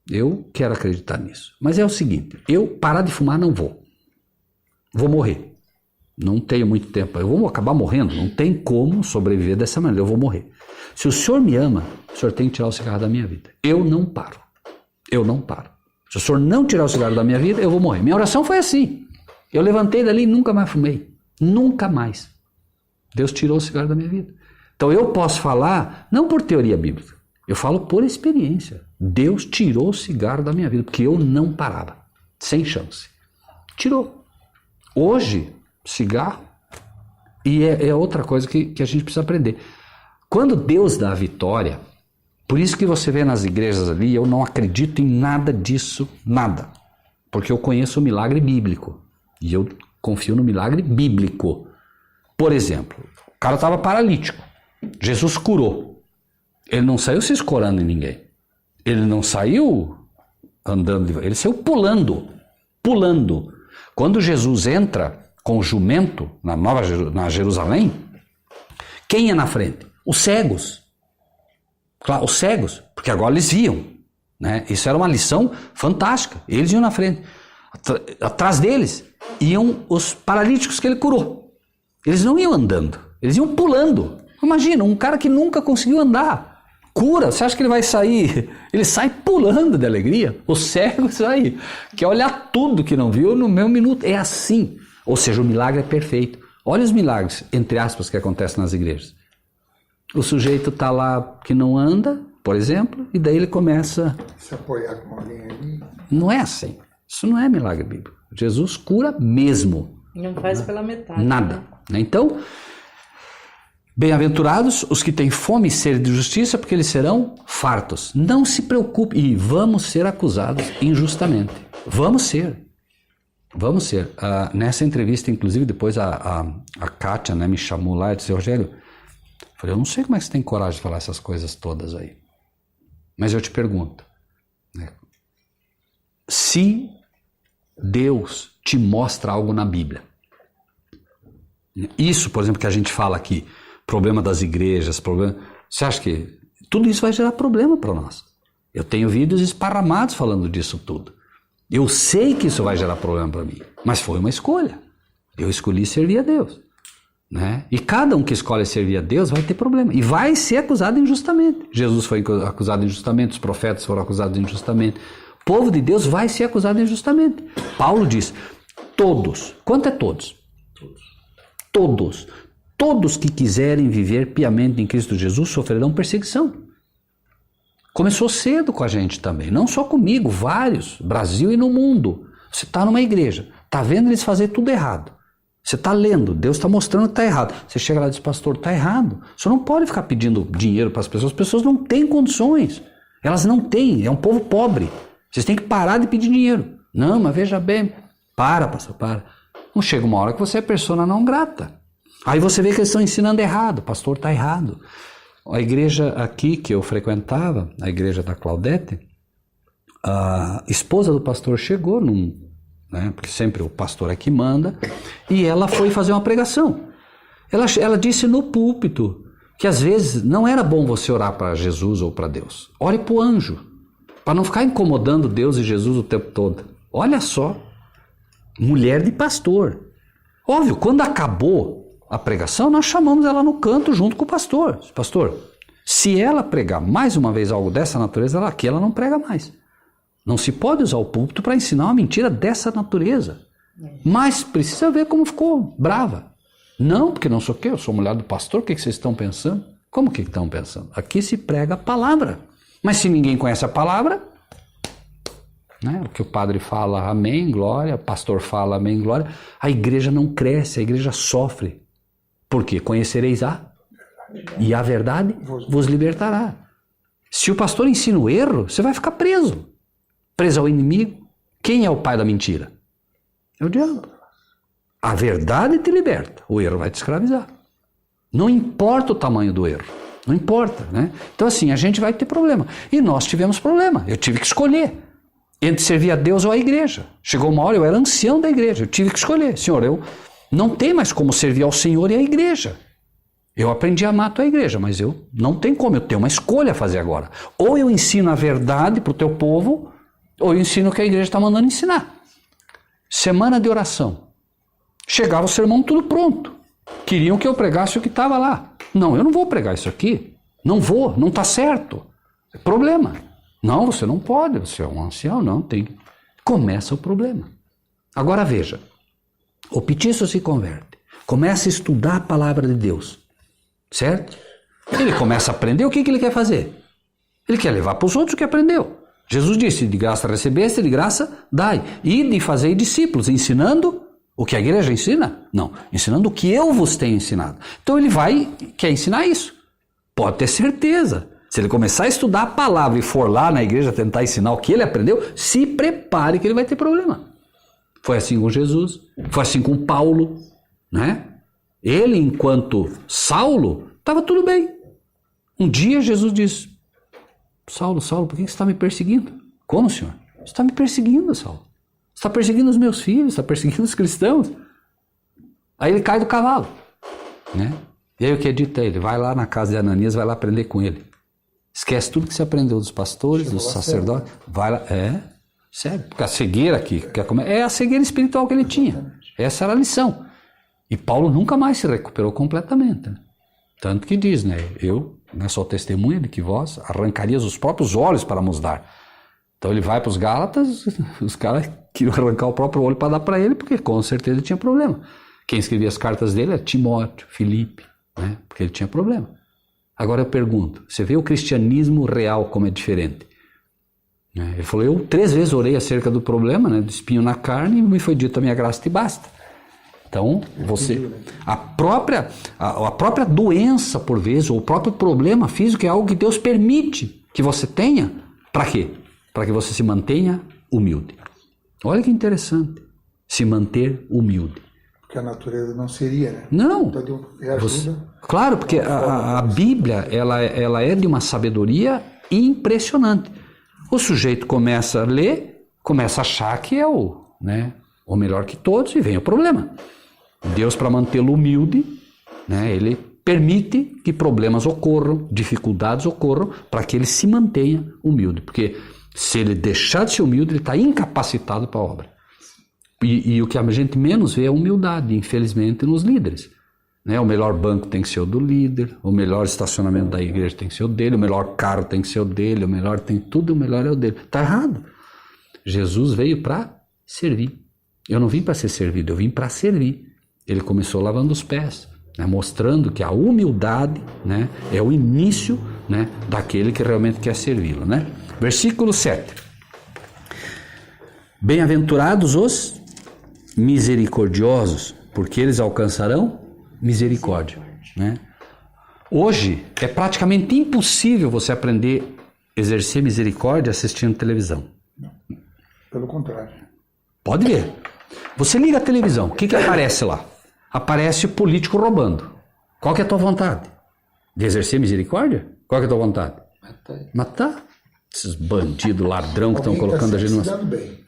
Eu quero acreditar nisso. Mas é o seguinte, eu parar de fumar não vou. Vou morrer. Não tenho muito tempo. Eu vou acabar morrendo. Não tem como sobreviver dessa maneira. Eu vou morrer. Se o Senhor me ama, o Senhor tem que tirar o cigarro da minha vida. Eu não paro. Eu não paro. Se o Senhor não tirar o cigarro da minha vida, eu vou morrer. Minha oração foi assim. Eu levantei dali e nunca mais fumei. Nunca mais. Deus tirou o cigarro da minha vida. Então eu posso falar, não por teoria bíblica, eu falo por experiência. Deus tirou o cigarro da minha vida, porque eu não parava. Sem chance. Tirou. Hoje, cigarro, e é outra coisa que a gente precisa aprender. Quando Deus dá a vitória, por isso que você vê nas igrejas ali, eu não acredito em nada disso, nada. Porque eu conheço o milagre bíblico. E eu confio no milagre bíblico. Por exemplo, o cara estava paralítico. Jesus curou. Ele não saiu se escorando em ninguém. Ele não saiu andando, ele saiu pulando. Pulando. Quando Jesus entra com o jumento na Jerusalém, quem é na frente? Os cegos. Claro, os cegos, porque agora eles viam, né? Isso era uma lição fantástica. Eles iam na frente. Atrás deles iam os paralíticos que ele curou. Eles não iam andando, eles iam pulando. Imagina, um cara que nunca conseguiu andar, cura, você acha que ele vai sair? Ele sai pulando de alegria. O cego sai, quer olhar tudo que não viu no mesmo minuto. É assim. Ou seja, o milagre é perfeito. Olha os milagres, entre aspas, que acontecem nas igrejas. O sujeito está lá que não anda, por exemplo, e daí ele começa... Se apoiar com alguém ali. Não é assim. Isso não é milagre bíblico. Jesus cura mesmo. Não faz pela metade. Nada. Né? Então, bem-aventurados os que têm fome e sede de justiça, porque eles serão fartos. Não se preocupe. E vamos ser acusados injustamente. Vamos ser. Vamos ser. Nessa entrevista, inclusive, depois a Kátia, né, me chamou lá e disse, Rogério, eu não sei como é que você tem coragem de falar essas coisas todas aí. Mas eu te pergunto, né, se Deus te mostra algo na Bíblia, isso, por exemplo, que a gente fala aqui, problema das igrejas, você acha que tudo isso vai gerar problema para nós? Eu tenho vídeos esparramados falando disso tudo. Eu sei que isso vai gerar problema para mim, mas foi uma escolha. Eu escolhi servir a Deus. Né? E cada um que escolhe servir a Deus vai ter problema. E vai ser acusado injustamente. Jesus foi acusado injustamente, os profetas foram acusados injustamente. O povo de Deus vai ser acusado injustamente. Paulo diz, todos. Quanto é todos? Todos. Todos que quiserem viver piamente em Cristo Jesus sofrerão perseguição. Começou cedo com a gente também. Não só comigo, vários. Brasil e no mundo. Você está numa igreja, está vendo eles fazer tudo errado. Você está lendo, Deus está mostrando que está errado. Você chega lá e diz, pastor, está errado. Você não pode ficar pedindo dinheiro para as pessoas não têm condições. Elas não têm, é um povo pobre. Vocês têm que parar de pedir dinheiro. Não, mas veja bem, pastor, para. Não chega uma hora que você é persona não grata. Aí você vê que eles estão ensinando errado, pastor, está errado. A igreja aqui que eu frequentava, a igreja da Claudete, a esposa do pastor chegou, né, porque sempre o pastor é que manda, e ela foi fazer uma pregação. Ela disse no púlpito que às vezes não era bom você orar para Jesus ou para Deus. Ore para o anjo, para não ficar incomodando Deus e Jesus o tempo todo. Olha só, mulher de pastor. Óbvio, quando acabou a pregação, nós chamamos ela no canto junto com o pastor. Pastor, se ela pregar mais uma vez algo dessa natureza, aqui ela não prega mais. Não se pode usar o púlpito para ensinar uma mentira dessa natureza. Mas precisa ver como ficou brava. Não, porque não sou o quê? Eu sou mulher do pastor, o que vocês estão pensando? Como que estão pensando? Aqui se prega a palavra. Mas se ninguém conhece a palavra, né, o que o padre fala, amém, glória, o pastor fala, amém, glória, a igreja não cresce, a igreja sofre. Por quê? Conhecereis e a verdade vos libertará. Se o pastor ensina o erro, você vai ficar preso. Preso ao inimigo. Quem é o pai da mentira? É o diabo. A verdade te liberta, o erro vai te escravizar. Não importa o tamanho do erro, não importa, né? Então assim, a gente vai ter problema. E nós tivemos problema, eu tive que escolher entre servir a Deus ou a igreja. Chegou uma hora, eu era ancião da igreja, eu tive que escolher. Senhor, eu não tenho mais como servir ao Senhor e à igreja. Eu aprendi a amar a tua igreja, mas eu não tenho como, eu tenho uma escolha a fazer agora. Ou eu ensino a verdade para o teu povo, ou eu ensino o que a igreja está mandando ensinar. Semana de oração. Chegava o sermão tudo pronto. Queriam que eu pregasse o que estava lá. Não, eu não vou pregar isso aqui. Não vou, não está certo. É problema. Não, você não pode, você é um ancião, não tem. Começa o problema. Agora veja, o petiço se converte. Começa a estudar a palavra de Deus. Certo? Ele começa a aprender, o que ele quer fazer? Ele quer levar para os outros o que aprendeu. Jesus disse, de graça recebeste, de graça dai. E de fazer discípulos, ensinando o que a igreja ensina? Não, ensinando o que eu vos tenho ensinado. Então ele quer ensinar isso. Pode ter certeza. Se ele começar a estudar a palavra e for lá na igreja tentar ensinar o que ele aprendeu, se prepare que ele vai ter problema. Foi assim com Jesus, foi assim com Paulo, né? Ele, enquanto Saulo, estava tudo bem. Um dia Jesus disse, Saulo, Saulo, por que você está me perseguindo? Como, Senhor? Você está me perseguindo, Saulo. Você está perseguindo os meus filhos, está perseguindo os cristãos. Aí ele cai do cavalo, né? E aí o que é dito a ele? Vai lá na casa de Ananias, vai lá aprender com ele. Esquece tudo que você aprendeu dos pastores, dos sacerdotes. Vai lá, sério, porque a cegueira aqui, é a cegueira espiritual que ele tinha. Essa era a lição. E Paulo nunca mais se recuperou completamente. Né? Tanto que diz, né? Eu, sou testemunha de que vós arrancarias os próprios olhos para nos dar. Então ele vai para os Gálatas, os caras queriam arrancar o próprio olho para dar para ele, porque com certeza tinha problema. Quem escrevia as cartas dele era Timóteo, Filipe, né? Porque ele tinha problema. Agora eu pergunto, você vê o cristianismo real como é diferente? Ele falou, eu 3 vezes orei acerca do problema, né, do espinho na carne, e me foi dito, a minha graça te basta. Então, a própria doença, por vezes, ou o próprio problema físico é algo que Deus permite que você tenha. Para quê? Para que você se mantenha humilde. Olha que interessante, se manter humilde. Porque a natureza não seria, né? Não. Então Deus ajuda. Claro, porque a Bíblia, ela é de uma sabedoria impressionante. O sujeito começa a ler, começa a achar que é o melhor que todos, e vem o problema. Deus, para mantê-lo humilde, né, ele permite que problemas ocorram, dificuldades ocorram, para que ele se mantenha humilde. Porque se ele deixar de ser humilde, ele está incapacitado para a obra. E o que a gente menos vê é a humildade, infelizmente, nos líderes. Né? O melhor banco tem que ser o do líder, o melhor estacionamento da igreja tem que ser o dele, o melhor carro tem que ser o dele, o melhor tem tudo, o melhor é o dele. Está errado. Jesus veio para servir. Eu não vim para ser servido, eu vim para servir. Ele começou lavando os pés, né? Mostrando que a humildade, né, é o início, né, daquele que realmente quer servi-lo. Né? Versículo 7. Bem-aventurados os misericordiosos, porque eles alcançarão misericórdia. Né? Hoje é praticamente impossível você aprender a exercer misericórdia assistindo televisão. Não. Pelo contrário. Pode ver. Você liga a televisão, o que aparece lá? Aparece político roubando. Qual que é a tua vontade? De exercer misericórdia? Qual que é a tua vontade? Matar. Esses bandidos, ladrão que estão Alguém colocando a gente se numa... dando bem.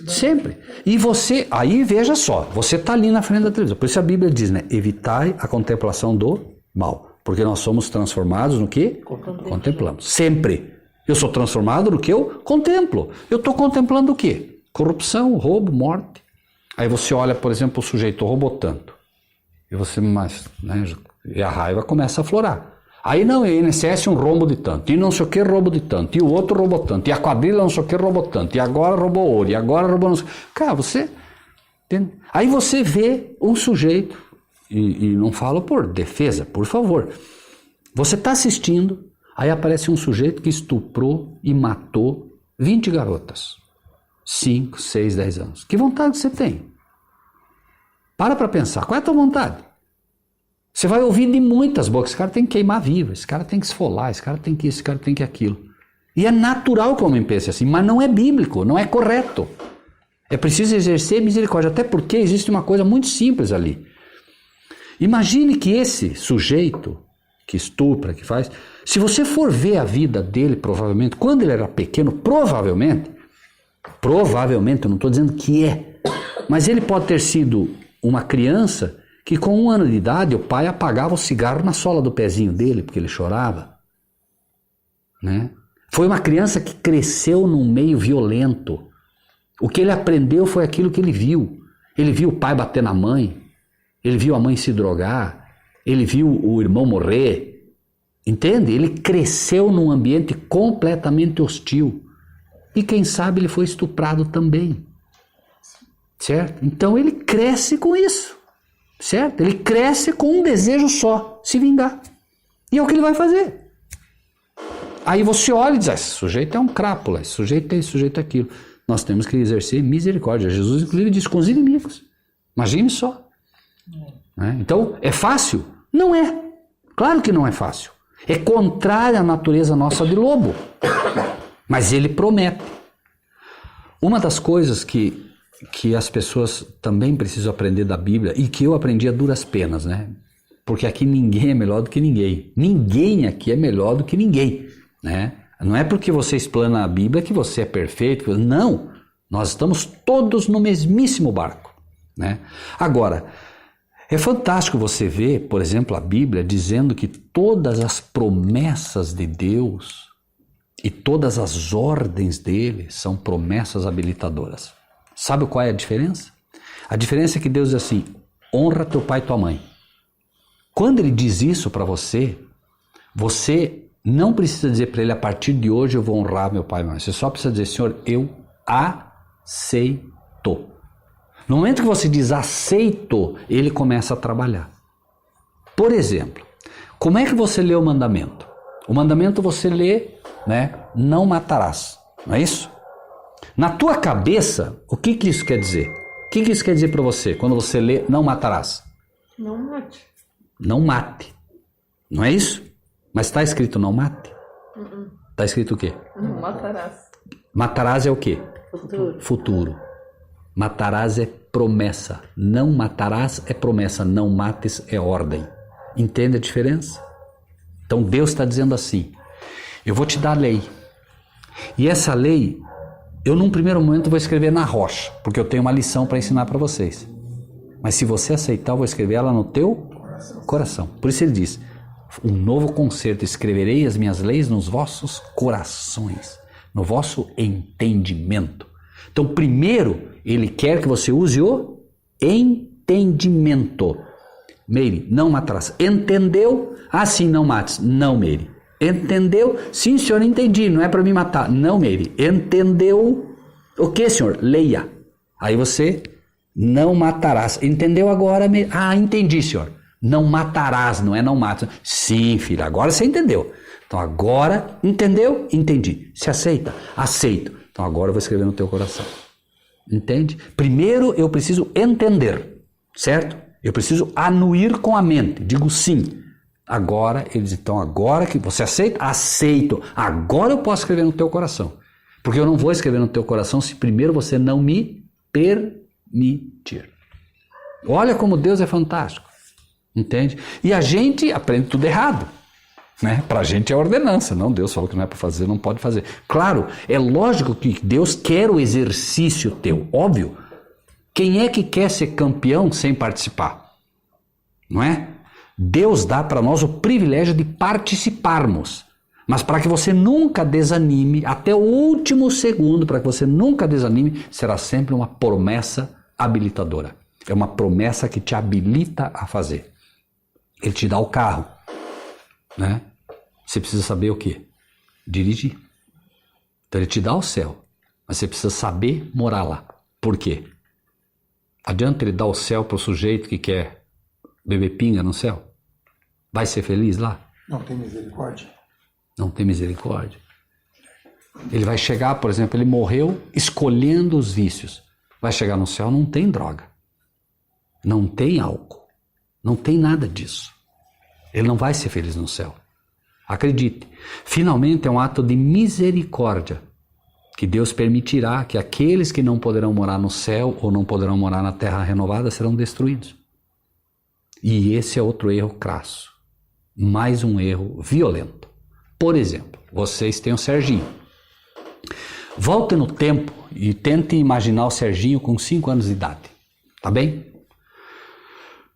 Sempre. E você, aí veja só, você está ali na frente da televisão. Por isso a Bíblia diz, né? Evitai a contemplação do mal. Porque nós somos transformados no que? Contemplamos. Sempre. Eu sou transformado no que eu contemplo. Eu estou contemplando o quê? Corrupção, roubo, morte. Aí você olha, por exemplo, o sujeito roubou tanto. E você, mas, né, e a raiva começa a aflorar. Aí não, e INSS um rombo de tanto, e não sei o que roubo de tanto, e o outro roubou tanto, e a quadrilha não sei o que roubou tanto, e agora roubou ouro, e agora roubou não sei o que. Cara, você... Entende? Aí você vê um sujeito, e não falo por defesa, por favor. Você está assistindo, aí aparece um sujeito que estuprou e matou 20 garotas. 5, 6, 10 anos. Que vontade você tem? Para pensar, qual é a tua vontade? Você vai ouvir de muitas bocas, esse cara tem que queimar vivo, esse cara tem que esfolar, esse cara tem que isso, esse cara tem que aquilo. E é natural que o homem pense assim, mas não é bíblico, não é correto. É preciso exercer misericórdia, até porque existe uma coisa muito simples ali. Imagine que esse sujeito que estupra, que faz, se você for ver a vida dele, provavelmente, quando ele era pequeno, provavelmente, eu não estou dizendo que é, mas ele pode ter sido uma criança que com 1 ano de idade o pai apagava o cigarro na sola do pezinho dele, porque ele chorava. Né? Foi uma criança que cresceu num meio violento. O que ele aprendeu foi aquilo que ele viu. Ele viu o pai bater na mãe, ele viu a mãe se drogar, ele viu o irmão morrer. Entende? Ele cresceu num ambiente completamente hostil. E quem sabe ele foi estuprado também. Certo? Então ele cresce com isso. Certo? Ele cresce com um desejo só, se vingar. E é o que ele vai fazer. Aí você olha e diz, esse sujeito é um crápula, esse sujeito é isso, esse sujeito é aquilo. Nós temos que exercer misericórdia. Jesus, inclusive, diz com os inimigos. Imagine só. Né? Então, é fácil? Não é. Claro que não é fácil. É contrário à natureza nossa de lobo. Mas ele promete. Uma das coisas que as pessoas também precisam aprender da Bíblia e que eu aprendi a duras penas, né? Porque aqui ninguém é melhor do que ninguém. Ninguém aqui é melhor do que ninguém, né? Não é porque você explana a Bíblia que você é perfeito. Não, nós estamos todos no mesmíssimo barco, né? Agora, é fantástico você ver, por exemplo, a Bíblia dizendo que todas as promessas de Deus e todas as ordens dele são promessas habilitadoras. Sabe qual é a diferença? A diferença é que Deus diz assim, honra teu pai e tua mãe. Quando ele diz isso para você, você não precisa dizer para ele, a partir de hoje eu vou honrar meu pai e minha mãe. Você só precisa dizer, Senhor, eu aceito. No momento que você diz aceito, ele começa a trabalhar. Por exemplo, como é que você lê o mandamento? O mandamento você lê, né? Não matarás, não é isso? Na tua cabeça, o que isso quer dizer? O que isso quer dizer para você quando você lê não matarás? Não mate. Não mate. Não é isso? Mas está escrito não mate? Está escrito o quê? Não matarás. Matarás é o quê? Futuro. Futuro. Matarás é promessa. Não matarás é promessa. Não mates é ordem. Entende a diferença? Então Deus está dizendo assim, eu vou te dar a lei. E essa lei, eu num primeiro momento vou escrever na rocha, porque eu tenho uma lição para ensinar para vocês. Mas se você aceitar, eu vou escrever ela no teu coração. Por isso ele diz, um novo concerto, escreverei as minhas leis nos vossos corações, no vosso entendimento. Então primeiro, ele quer que você use o entendimento. Meire, não matarás. Entendeu? Ah, sim, não mates. Não, Meire. Entendeu? Sim, senhor, entendi. Não é para me matar. Não, Meire. Entendeu? O que, senhor? Leia. Aí você, não matarás. Entendeu agora, Meire? Ah, entendi, senhor. Não matarás, não é não mates. Sim, filho, agora você entendeu. Então agora, entendeu? Entendi. Se aceita? Aceito. Então agora eu vou escrever no teu coração. Entende? Primeiro eu preciso entender, certo? Eu preciso anuir com a mente. Digo sim. Agora, ele diz, então agora que você aceita? Aceito. Agora eu posso escrever no teu coração. Porque eu não vou escrever no teu coração se primeiro você não me permitir. Olha como Deus é fantástico. Entende? E a gente aprende tudo errado. Né? Para a gente é ordenança, não, Deus falou que não é para fazer, não pode fazer. Claro, é lógico que Deus quer o exercício teu, óbvio. Quem é que quer ser campeão sem participar? Não é? Deus dá para nós o privilégio de participarmos. Mas para que você nunca desanime, até o último segundo, para que você nunca desanime, será sempre uma promessa habilitadora. É uma promessa que te habilita a fazer. Ele te dá o carro, né? Você precisa saber o quê? Dirigir. Então ele te dá o céu, mas você precisa saber morar lá. Por quê? Adianta ele dar o céu para o sujeito que quer beber pinga no céu? Vai ser feliz lá? Não tem misericórdia. Não tem misericórdia. Ele vai chegar, por exemplo, ele morreu escolhendo os vícios. Vai chegar no céu, não tem droga. Não tem álcool. Não tem nada disso. Ele não vai ser feliz no céu. Acredite. Finalmente é um ato de misericórdia que Deus permitirá que aqueles que não poderão morar no céu ou não poderão morar na terra renovada serão destruídos. E esse é outro erro crasso. Mais um erro violento. Por exemplo, vocês têm o Serginho. Volte no tempo e tente imaginar o Serginho com 5 anos de idade. Tá bem?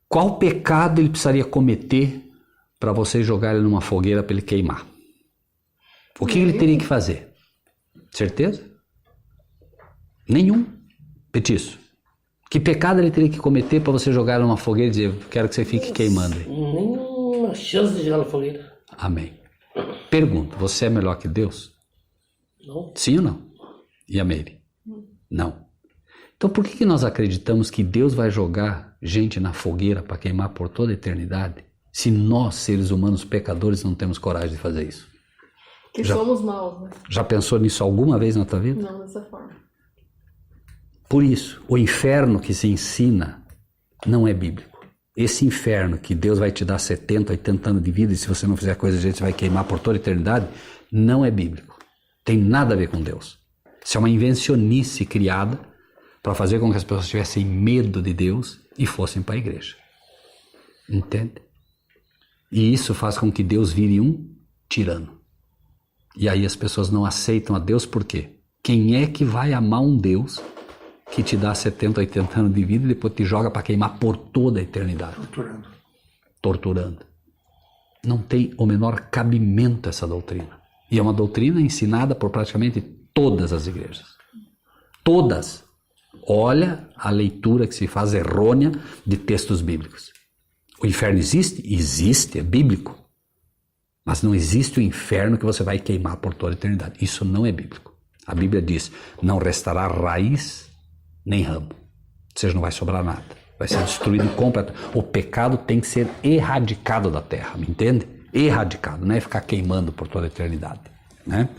Qual pecado ele precisaria cometer para você jogar ele numa fogueira para ele queimar? O que ele teria que fazer? Certeza? Nenhum. Petiço. Que pecado ele teria que cometer para você jogar ele numa fogueira e dizer, quero que você fique queimando aí? Nenhuma chance de jogar na fogueira. Amém. Pergunto, você é melhor que Deus? Não. Sim ou não? E a Meire? Não. Então por que nós acreditamos que Deus vai jogar gente na fogueira para queimar por toda a eternidade, se nós, seres humanos pecadores, não temos coragem de fazer isso? Que somos maus, né? Já pensou nisso alguma vez na tua vida? Não dessa forma. Por isso, o inferno que se ensina não é bíblico. Esse inferno que Deus vai te dar 70, 80 anos de vida e se você não fizer coisa de jeito você vai queimar por toda a eternidade, não é bíblico. Tem nada a ver com Deus. Isso é uma invencionice criada para fazer com que as pessoas tivessem medo de Deus e fossem para a igreja. Entende? E isso faz com que Deus vire um tirano. E aí as pessoas não aceitam a Deus por quê? Quem é que vai amar um Deus que te dá 70, 80 anos de vida e depois te joga para queimar por toda a eternidade? Torturando. Não tem o menor cabimento essa doutrina. E é uma doutrina ensinada por praticamente todas as igrejas. Todas. Olha a leitura que se faz errônea de textos bíblicos. O inferno existe? Existe, é bíblico. Mas não existe o inferno que você vai queimar por toda a eternidade. Isso não é bíblico. A Bíblia diz, não restará raiz nem ramo. Ou seja, não vai sobrar nada. Vai ser destruído completamente. O pecado tem que ser erradicado da terra, me entende? Erradicado, não é ficar queimando por toda a eternidade. Né?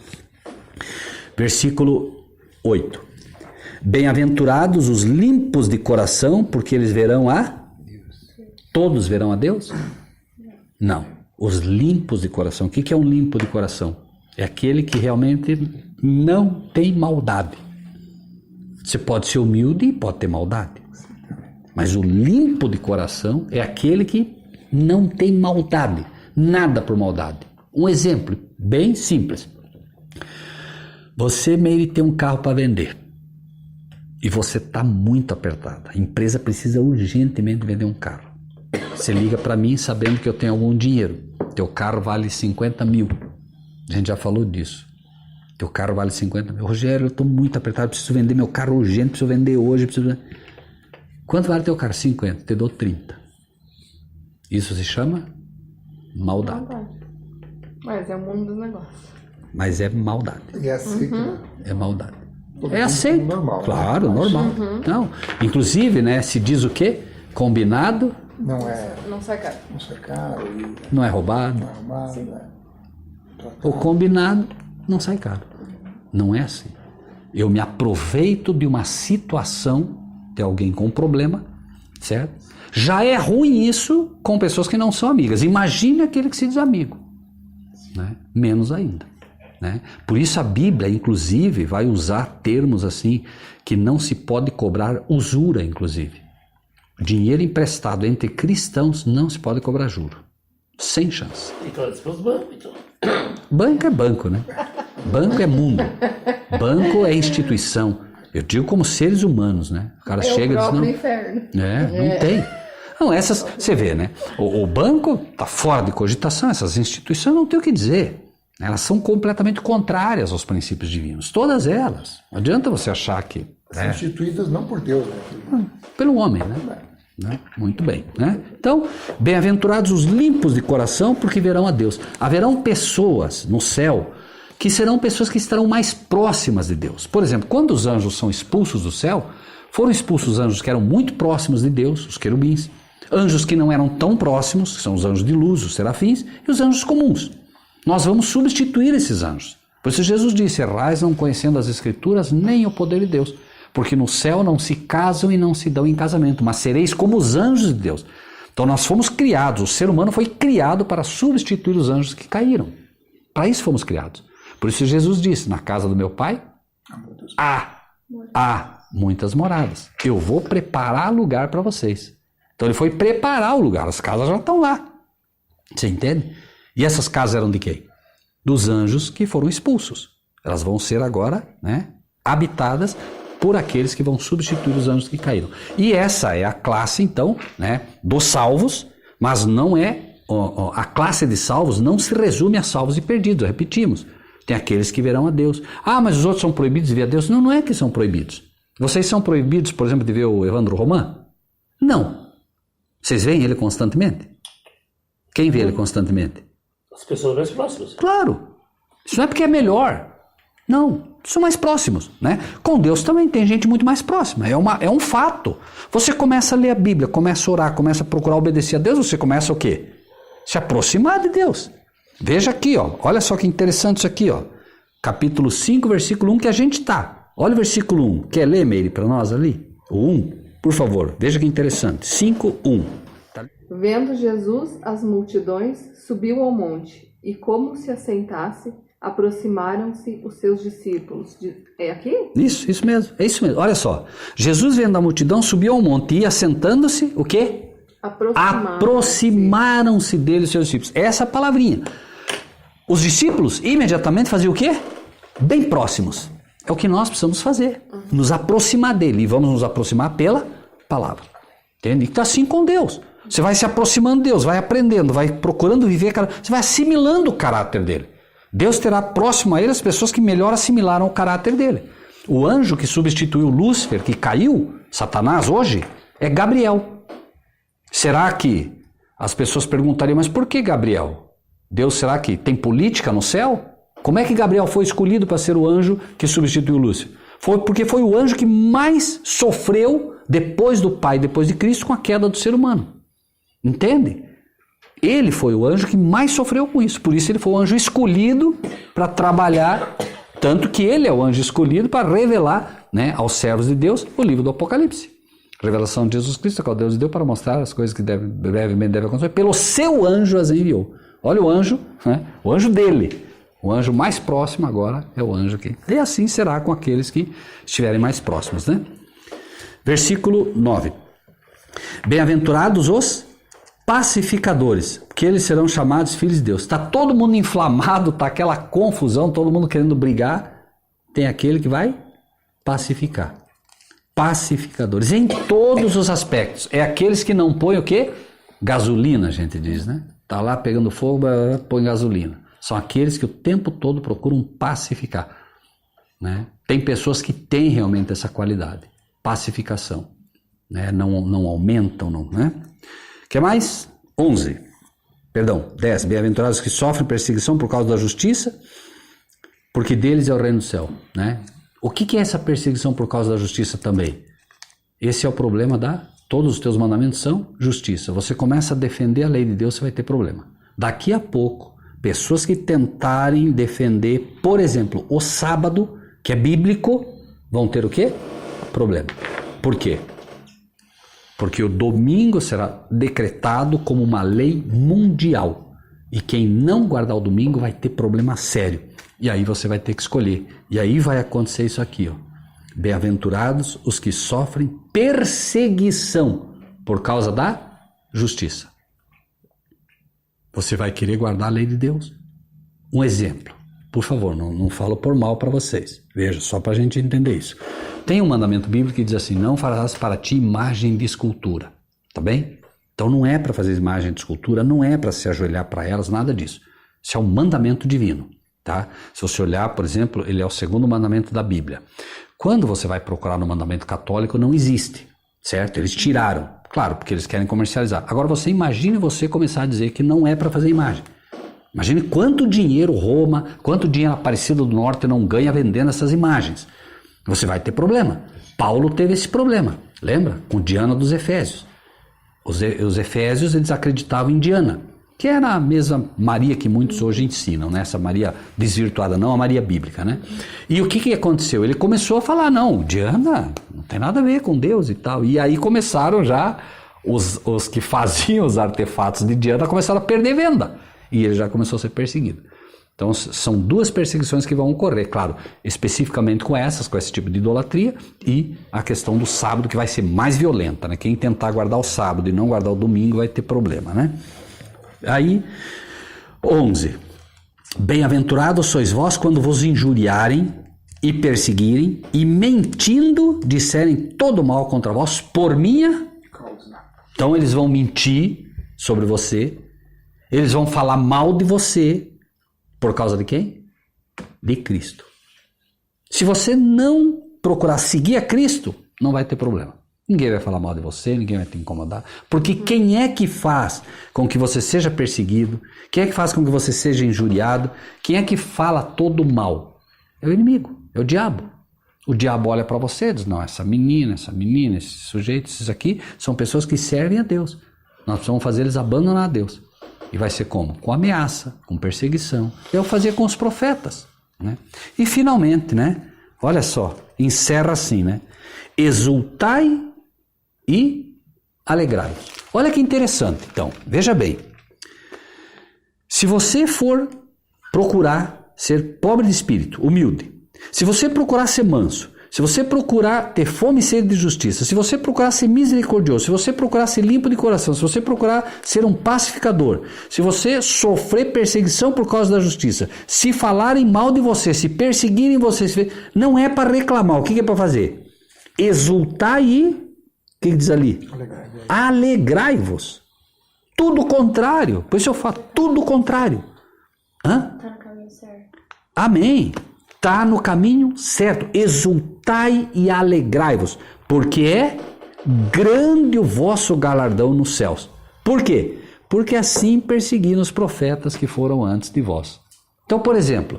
Versículo 8. Bem-aventurados os limpos de coração, porque eles verão a Deus. Todos verão a Deus? Não. Os limpos de coração. O que é um limpo de coração? É aquele que realmente não tem maldade. Você pode ser humilde e pode ter maldade. Mas o limpo de coração é aquele que não tem maldade. Nada por maldade. Um exemplo bem simples. Você, Meire, tem um carro para vender. E você está muito apertado. A empresa precisa urgentemente vender um carro. Você liga para mim sabendo que eu tenho algum dinheiro. Teu carro vale 50 mil. A gente já falou disso. Teu carro vale 50 mil. Rogério, eu estou muito apertado, preciso vender meu carro urgente, preciso vender hoje. Quanto vale teu carro? 50. Te dou 30. Isso se chama maldade. Mas é o mundo dos negócios. Mas é maldade. E é aceito. É maldade. Todo É mundo aceito. normal, Claro, né? normal. Não. Inclusive, né, se diz o quê? Combinado, Não é Não sai caro. um cercado, não é roubado. não é armado, né? O combinado não sai caro. Não é assim. Eu me aproveito de uma situação de alguém com problema, certo? Já é ruim isso com pessoas que não são amigas. Imagine aquele que se diz amigo. Né? Menos ainda. Né? Por isso a Bíblia, inclusive, vai usar termos assim que não se pode cobrar usura, inclusive. Dinheiro emprestado entre cristãos não se pode cobrar juro. Sem chance. Então, depois banco, então. Banco é banco, né? Banco é mundo. Banco é instituição. Eu digo como seres humanos, né? O cara chega e diz, não... inferno. Não tem. Não, essas, você vê, né? O banco está fora de cogitação, essas instituições não tem o que dizer. Elas são completamente contrárias aos princípios divinos. Todas elas. Não adianta você achar que... São instituídas não por Deus, né? Pelo homem, né? Muito bem, né? Então, bem-aventurados os limpos de coração, porque verão a Deus. Haverão pessoas no céu que serão pessoas que estarão mais próximas de Deus. Por exemplo, quando os anjos são expulsos do céu, foram expulsos os anjos que eram muito próximos de Deus, os querubins, anjos que não eram tão próximos, que são os anjos de luz, os serafins, e os anjos comuns. Nós vamos substituir esses anjos. Por isso Jesus disse, errais não conhecendo as Escrituras, nem o poder de Deus. Porque no céu não se casam e não se dão em casamento, mas sereis como os anjos de Deus. Então nós fomos criados, o ser humano foi criado para substituir os anjos que caíram. Para isso fomos criados. Por isso Jesus disse, na casa do meu pai, há muitas moradas. Eu vou preparar lugar para vocês. Então ele foi preparar o lugar, as casas já estão lá. Você entende? E essas casas eram de quem? Dos anjos que foram expulsos. Elas vão ser agora, né, habitadas por aqueles que vão substituir os anjos que caíram. E essa é a classe, então, né, dos salvos, mas não é... A classe de salvos não se resume a salvos e perdidos, repetimos. Tem aqueles que verão a Deus. Ah, mas os outros são proibidos de ver a Deus? Não, não é que são proibidos. Vocês são proibidos, por exemplo, de ver o Evandro Roman? Não. Vocês veem ele constantemente? Quem vê ele constantemente? As pessoas mais próximas. Claro. Isso não é porque é melhor. Não. São mais próximos, né? Com Deus também tem gente muito mais próxima. É um fato. Você começa a ler a Bíblia, começa a orar, começa a procurar obedecer a Deus, você começa o quê? Se aproximar de Deus. Veja aqui, ó. Olha só que interessante isso aqui, ó. Capítulo 5, versículo 1 que a gente está. Olha o versículo 1. Quer ler, Meire, para nós ali? O 1, por favor. Veja que interessante. 5, 1. Vendo Jesus as multidões, subiu ao monte, e como se assentasse, aproximaram-se os seus discípulos. É aqui? Isso mesmo. É isso mesmo. Olha só. Jesus, vendo a multidão, subiu ao monte e, assentando-se, o quê? Aproximaram-se dele os seus discípulos. Essa palavrinha. Os discípulos imediatamente faziam o quê? Bem próximos. É o que nós precisamos fazer. Nos aproximar dele. E vamos nos aproximar pela palavra. Entende? E está assim com Deus. Você vai se aproximando de Deus, vai aprendendo, vai procurando viver, você vai assimilando o caráter dele. Deus terá próximo a ele as pessoas que melhor assimilaram o caráter dele. O anjo que substituiu Lúcifer, que caiu, Satanás hoje, é Gabriel. Será que as pessoas perguntariam, mas por que Gabriel? Deus, será que tem política no céu? Como é que Gabriel foi escolhido para ser o anjo que substituiu Lúcifer? Foi porque foi o anjo que mais sofreu depois do Pai, depois de Cristo, com a queda do ser humano. Entende? Ele foi o anjo que mais sofreu com isso. Por isso ele foi o anjo escolhido para trabalhar, tanto que ele é o anjo escolhido para revelar, né, aos servos de Deus o livro do Apocalipse. Revelação de Jesus Cristo, a qual Deus deu para mostrar as coisas que brevemente devem acontecer. Pelo seu anjo as enviou. Olha o anjo, né, o anjo dele. O anjo mais próximo agora é o anjo que... E assim será com aqueles que estiverem mais próximos, né? Versículo 9. Bem-aventurados os pacificadores, porque eles serão chamados filhos de Deus. Está todo mundo inflamado, está aquela confusão, todo mundo querendo brigar. Tem aquele que vai pacificar. Pacificadores, em todos os aspectos. É aqueles que não põem o quê? Gasolina, a gente diz, né? Está lá pegando fogo, põe gasolina. São aqueles que o tempo todo procuram pacificar, né? Tem pessoas que têm realmente essa qualidade. Pacificação. Né? Não aumentam, não, né? Que mais? 10. Bem-aventurados que sofrem perseguição por causa da justiça, porque deles é o reino do céu, né? O que é essa perseguição por causa da justiça também? Esse é o problema todos os teus mandamentos são justiça. Você começa a defender a lei de Deus, você vai ter problema. Daqui a pouco, pessoas que tentarem defender, por exemplo, o sábado, que é bíblico, vão ter o quê? Problema. Por quê? Porque o domingo será decretado como uma lei mundial. E quem não guardar o domingo vai ter problema sério. E aí você vai ter que escolher. E aí vai acontecer isso aqui, ó. Bem-aventurados os que sofrem perseguição por causa da justiça. você vai querer guardar a lei de Deus. Um exemplo, por favor, não falo por mal para vocês. Veja, só para a gente entender isso. Tem um mandamento bíblico que diz assim, não farás para ti imagem de escultura, tá bem? Então não é para fazer imagem de escultura, não é para se ajoelhar para elas, nada disso. Isso é um mandamento divino, tá? Se você olhar, por exemplo, ele é o segundo mandamento da Bíblia. Quando você vai procurar no mandamento católico, não existe, certo? Eles tiraram, claro, porque eles querem comercializar. Agora você imagine você começar a dizer que não é para fazer imagem. Imagine quanto dinheiro Roma, quanto dinheiro Aparecida do Norte não ganha vendendo essas imagens. Você vai ter problema. Paulo teve esse problema, lembra? Com Diana dos Efésios. Os Efésios, eles acreditavam em Diana, que era a mesma Maria que muitos hoje ensinam, né? Essa Maria desvirtuada, não a Maria bíblica, né? E o que aconteceu? Ele começou a falar, não, Diana não tem nada a ver com Deus e tal. E aí começaram já, os que faziam os artefatos de Diana começaram a perder venda. E ele já começou a ser perseguido. Então são duas perseguições que vão ocorrer, claro, especificamente com esse tipo de idolatria e a questão do sábado que vai ser mais violenta, né? Quem tentar guardar o sábado e não guardar o domingo vai ter problema, né? Aí, 11. Bem-aventurados sois vós quando vos injuriarem e perseguirem e mentindo disserem todo mal contra vós por minha causa. Então eles vão mentir sobre você, eles vão falar mal de você. Por causa de quem? De Cristo. Se você não procurar seguir a Cristo, não vai ter problema. Ninguém vai falar mal de você, ninguém vai te incomodar. Porque quem é que faz com que você seja perseguido? Quem é que faz com que você seja injuriado? Quem é que fala todo mal? É o inimigo, é o diabo. O diabo olha para você e diz, não, essa menina, esse sujeito, esses aqui, são pessoas que servem a Deus. Nós precisamos fazer eles abandonar a Deus. E vai ser como? Com ameaça, com perseguição. Eu fazia com os profetas, né? E finalmente, né? Olha só, encerra assim, né? Exultai e alegrai. Olha que interessante, então, veja bem. Se você for procurar ser pobre de espírito, humilde, se você procurar ser manso, se você procurar ter fome e sede de justiça, se você procurar ser misericordioso, se você procurar ser limpo de coração, se você procurar ser um pacificador, se você sofrer perseguição por causa da justiça, se falarem mal de você, se perseguirem você, não é para reclamar, o que é para fazer? Exultai e, o que diz ali? Alegrai-vos. Tudo o contrário, por isso eu falo, tudo o contrário. Hã? Tá no caminho certo. Amém. Está no caminho certo. Exultai e alegrai-vos, porque é grande o vosso galardão nos céus. Por quê? Porque assim perseguiram os profetas que foram antes de vós. Então, por exemplo,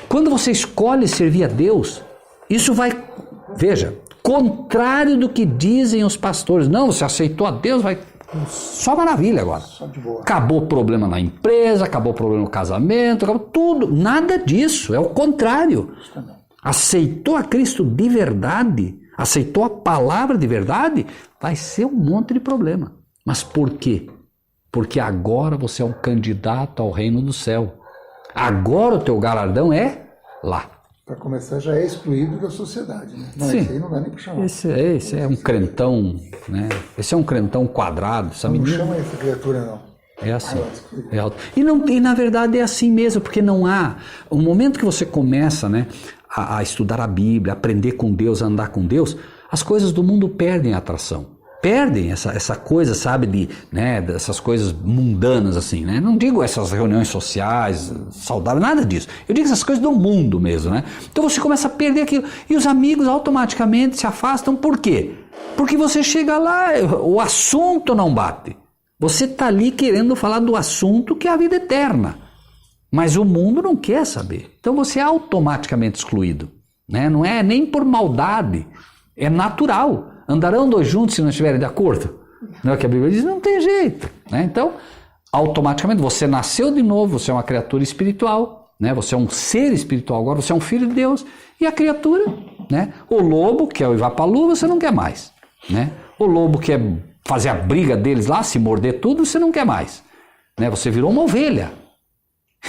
quando você escolhe servir a Deus, isso vai, veja, contrário do que dizem os pastores. Não, você aceitou a Deus, vai só maravilha agora. Só de boa. Acabou o problema na empresa, acabou o problema no casamento, acabou tudo. Nada disso, é o contrário. Aceitou a Cristo de verdade, aceitou a palavra de verdade, vai ser um monte de problema. Mas por quê? Porque agora você é um candidato ao reino do céu. Agora o teu galardão é lá. Para começar, já é excluído da sociedade, né? Não, Sim. esse aí não dá nem para chamar. Esse é um crentão, né? Esse é um crentão quadrado. Essa Não menina chama essa criatura, não. é assim. É alto. E na verdade é assim mesmo, porque não há... O momento que você começa, né, a estudar a Bíblia, aprender com Deus, a andar com Deus, as coisas do mundo perdem a atração. Perdem essa coisa, sabe, dessas coisas mundanas assim, né? Não digo essas reuniões sociais, saudáveis, nada disso. Eu digo essas coisas do mundo mesmo, né? Então você começa a perder aquilo. E os amigos automaticamente se afastam. Por quê? Porque você chega lá, o assunto não bate. Você está ali querendo falar do assunto que é a vida eterna. Mas o mundo não quer saber. Então você é automaticamente excluído, né? Não é nem por maldade, é natural. Andarão dois juntos se não estiverem de acordo? Não é o que a Bíblia diz? Não tem jeito, né? Então, automaticamente, você nasceu de novo, você é uma criatura espiritual, né? Você é um ser espiritual, agora você é um filho de Deus. E a criatura, né? O lobo, que é o Ivapalu, você não quer mais, né? O lobo quer fazer a briga deles lá, se morder tudo, você não quer mais, né? Você virou uma ovelha.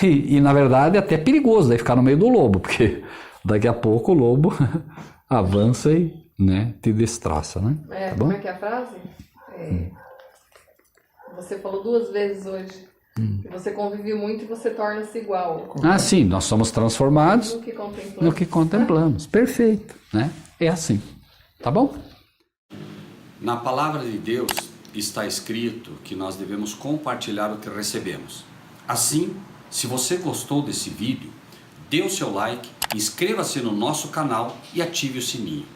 E na verdade, é até perigoso daí ficar no meio do lobo, porque daqui a pouco o lobo avança e, né, te destraça, né? Como bom? é que é a frase? Você falou 2 vezes hoje. Que você convive muito e você torna-se igual Ah, sim, nós somos transformados no que contemplamos. no que contemplamos. Perfeito, né? É assim. Tá bom? Na palavra de Deus está escrito que nós devemos compartilhar o que recebemos. Assim, se você gostou desse vídeo, dê o seu like, inscreva-se no nosso canal e ative o sininho.